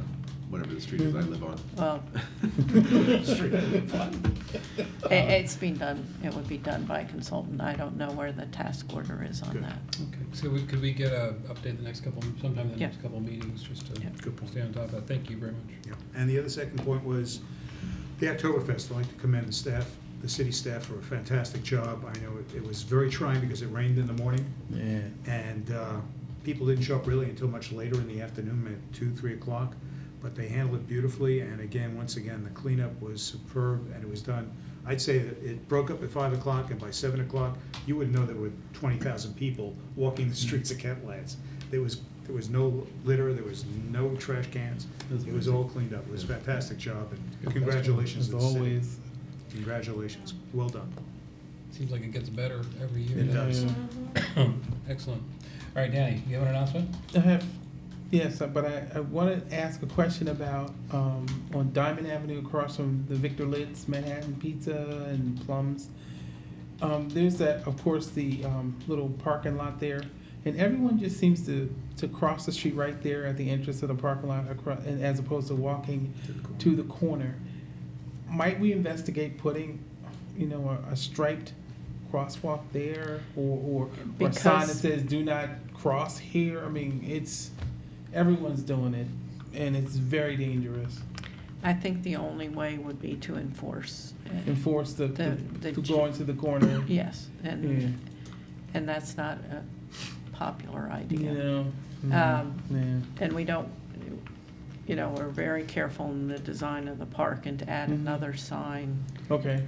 whatever the street is I live on. Well, it's being done, it would be done by a consultant. I don't know where the task order is on Good. that. Okay, so could we get a update sometime in the Yeah. next couple of meetings, just to Yeah. Good point. stay on top of that? Thank you very much. Yeah. And the other second point was the Oktoberfest. I'd like to commend the staff, the city staff, for a fantastic job. I know it was very trying because it rained in the morning, Yeah. and people didn't show up really until much later in the afternoon, at 2, 3 o'clock. But they handled it beautifully, and again, once again, the cleanup was superb, and it was done. I'd say that it broke up at 5 o'clock, and by 7 o'clock, you would know there were 20,000 people walking the streets of Kentlands. There was no litter, there was no trash cans. It was all cleaned up. It was a fantastic job, and congratulations As to the city. always. Congratulations. Well done. Seems like it gets better every year. It does. Excellent. All right, Danny, you have an announcement? I have, yes, but I want to ask a question about, on Diamond Avenue across from the Victor Litz Manhattan Pizza and Plums. There's that, of course, the little parking lot there, and everyone just seems to cross the street right there at the entrance of the parking lot, and as opposed to walking to the corner. Might we investigate putting, a striped crosswalk there, or a sign that Because- says "Do not cross here"? I mean, everyone's doing it, and it's very dangerous. I think the only way would be to enforce. Enforce the The- to go into the corner. Yes, Yeah. and that's not a popular You idea. know. Um, Yeah. And we don't, we're very careful in the design of the park and to add Mhm. another sign Okay.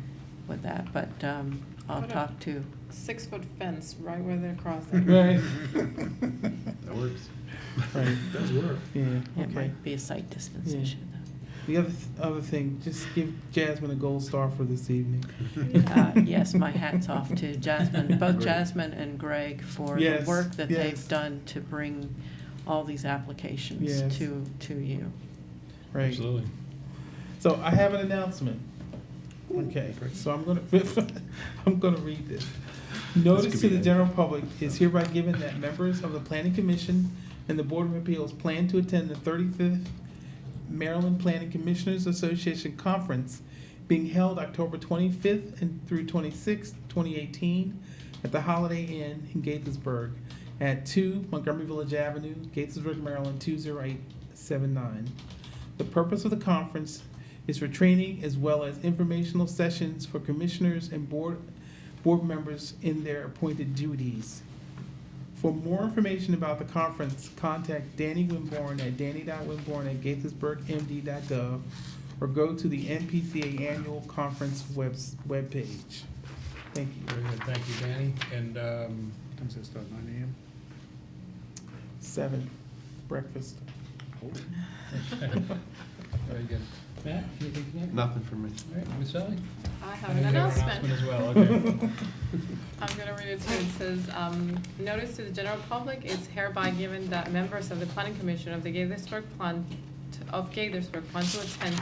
with that, but I'll Put a- talk to, 6-foot fence right where they're crossing. Right. That works. Right. It does work. Yeah. it Okay. might be a site distance Yeah. issue The other thing, just give Jasmine a gold star for this evening. though. Yes, my hat's off to Jasmine, both Great. Jasmine and Greg for the Yes, work that yes. they've done to bring all these applications Yes. to you. Right. Absolutely. So I have an announcement. Okay, so I'm gonna read this. Notice could to be the it. general public is hereby given that members of the Planning Commission and the Board of Appeals plan to attend the 35th Maryland Planning Commissioners Association Conference being held October 25th and through 26th, 2018 at the Holiday Inn in Gaithersburg at 2 Montgomery Village Avenue, Gaithersburg, Maryland 20879. The purpose of the conference is for training as well as informational sessions for commissioners and board members in their appointed duties. For more information about the conference, contact Danny Winborn at danny.winborn@gaithersburgmd.gov or go to the NPCA Annual Conference webpage. Thank you. Very good. Thank you, Danny. And Does that start 9 a.m.? 7, breakfast. very good. Matt, anything to add? Nothing for me. All right, Ms. Sally? I have I an know you have announcement. as well, okay. I'm gonna read it too. It says, notice to the general public, it's hereby given that members of the planning commission of the Gaithersburg plan to attend,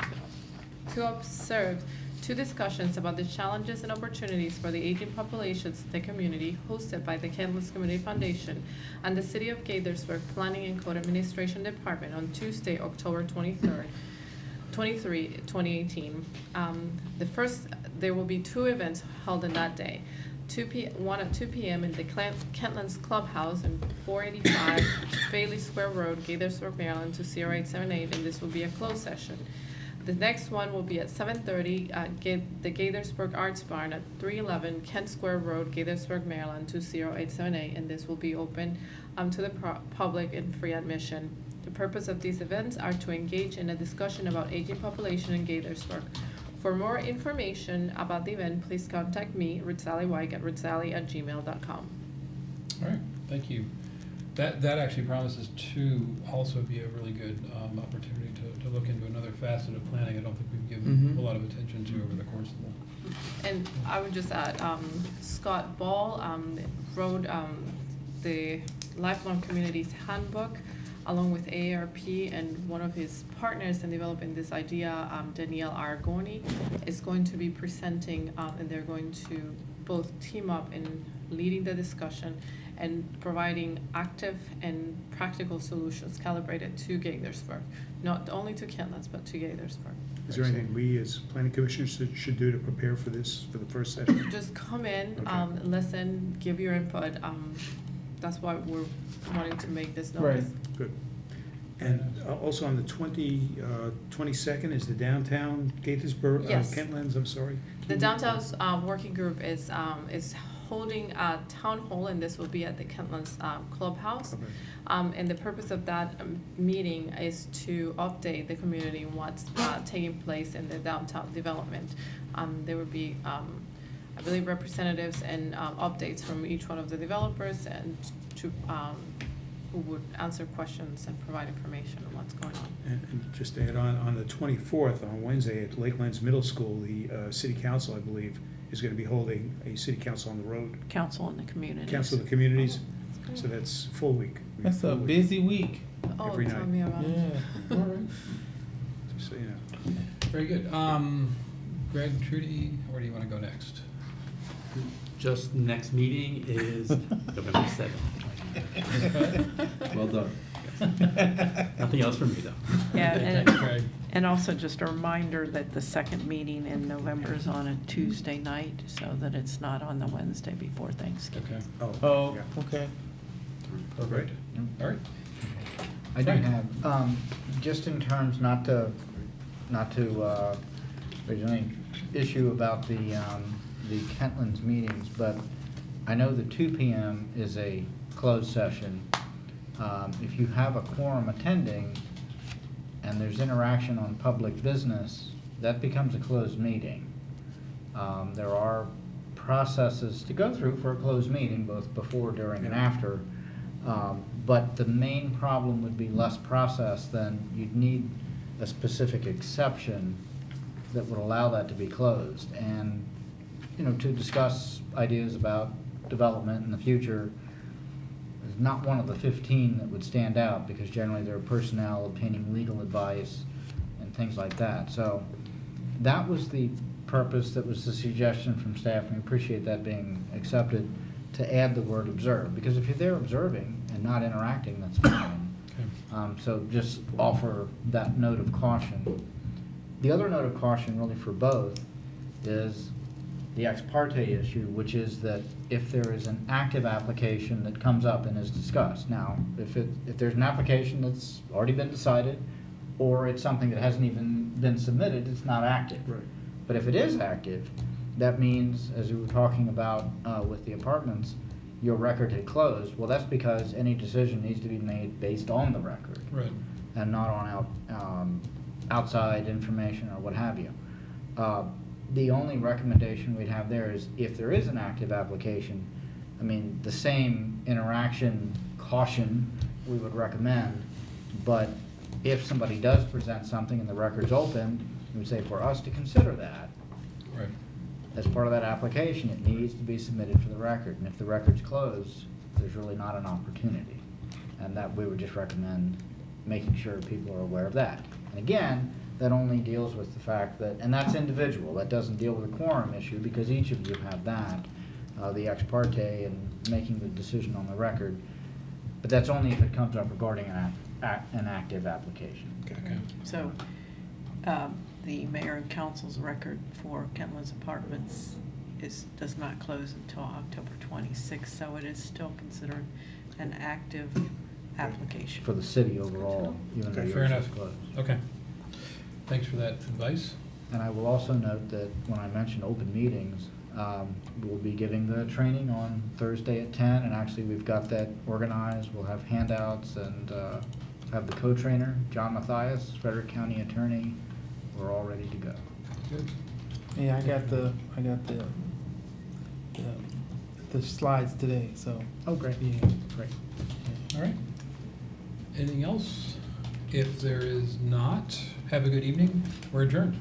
to observe 2 discussions about the challenges and opportunities for the aging populations in the community hosted by the Kentlands Community Foundation and the City of Gaithersburg Planning and Code Administration Department on Tuesday, October 2018. There will be 2 events held on that day. One at 2 p.m. in the Kentlands Clubhouse in 485 Bailey Square Road, Gaithersburg, Maryland 20878, and this will be a closed session. The next one will be at 7:30 at the Gaithersburg Arts Barn at 311 Kent Square Road, Gaithersburg, Maryland 20878, and this will be open to the public and free admission. The purpose of these events are to engage in a discussion about aging population in Gaithersburg. For more information about the event, please contact me, Ritzali White, at ritzali@gmail.com. All right, thank you. That actually promises to also be a really good opportunity to look into another facet of planning. I don't think we've given a lot of attention to over the course of the. And I would just add, Scott Ball wrote the Lifelong Communities Handbook along with AARP, and one of his partners in developing this idea, Danielle Aragoni, is going to be presenting, and they're going to both team up in leading the discussion and providing active and practical solutions calibrated to Gaithersburg, not only to Kentlands, but to Gaithersburg. Is there anything we as planning commissioners should do to prepare for this, for the first session? Just come in, Okay. listen, give your input. That's why we're wanting to make this Right. notice. Good. And also on the 22nd is the downtown Gaithersburg, Yes. Kentlands, I'm sorry. The downtown's working group is holding a town hall, and this will be at the Kentlands Clubhouse. Okay. And the purpose of that meeting is to update the community on what's taking place in the downtown development. There would be, I believe, representatives and updates from each one of the developers, and to who would answer questions and provide information on what's going on. And just to add on the 24th, on Wednesday at Lakelands Middle School, the city council, I believe, is going to be holding a city council on the road. Council in the communities. Council of the Communities, That's so great. that's full week. That's a Full week. busy week. Oh, every tell night. me about it. Yeah. All right. Just so you know. Very good. Greg, Trudy, where do you want to go next? Just next meeting is November 7th. Well done. Nothing else from me, though. Yeah, Thanks, Greg. and also just a reminder that the second meeting in November is on a Tuesday night, so that it's not on the Wednesday before Thanksgiving. Okay, Oh, yeah. okay. perfect. All right. I do Frank. have, just in terms, not to raise any issue about the Kentlands meetings, but I know the 2 PM is a closed session. If you have a quorum attending and there's interaction on public business, that becomes a closed meeting. There are processes to go through for a closed meeting, both before, during, and after. But the main problem would be less process than you'd need a specific exception that would allow that to be closed. And, to discuss ideas about development in the future is not one of the 15 that would stand out, because generally there are personnel obtaining legal advice and things like that. So that was the purpose, that was the suggestion from staff, and we appreciate that being accepted, to add the word observe, because if you're there observing and not interacting, that's fine. Okay. So just offer that note of caution. The other note of caution, really for both, is the ex parte issue, which is that if there is an active application that comes up and is discussed. Now, if there's an application that's already been decided, or it's something that hasn't even been submitted, it's not active. Right. But if it is active, that means, as we were talking about with the apartments, your record had closed. Well, that's because any decision needs to be made based on the record Right. and not on outside information or what have you. The only recommendation we'd have there is, if there is an active application, the same interaction caution we would recommend, but if somebody does present something and the record's open, we would say for us to consider that Right. as part of that application, it needs to be submitted for the record. And if the record's closed, there's really not an opportunity. And that we would just recommend making sure people are aware of that. And again, that only deals with the fact that, and that's individual, that doesn't deal with the quorum issue, because each of you have that, the ex parte and making the decision on the record. But that's only if it comes up regarding an active application. Okay. So, the mayor and council's record for Kentlands Apartments does not close until October 26th, so it is still considered an active application. For the city overall, even though Okay, fair yours enough. is closed. Okay. Thanks for that advice. And I will also note that when I mentioned open meetings, we'll be giving the training on Thursday at 10, and actually we've got that organized. We'll have handouts and have the co-trainer, John Mathias, Frederick County Attorney. We're all ready to go. Good. Yeah, I got the slides today, so. Oh, great. Yeah. Great. All right. Anything else? If there is not, have a good evening. We're adjourned.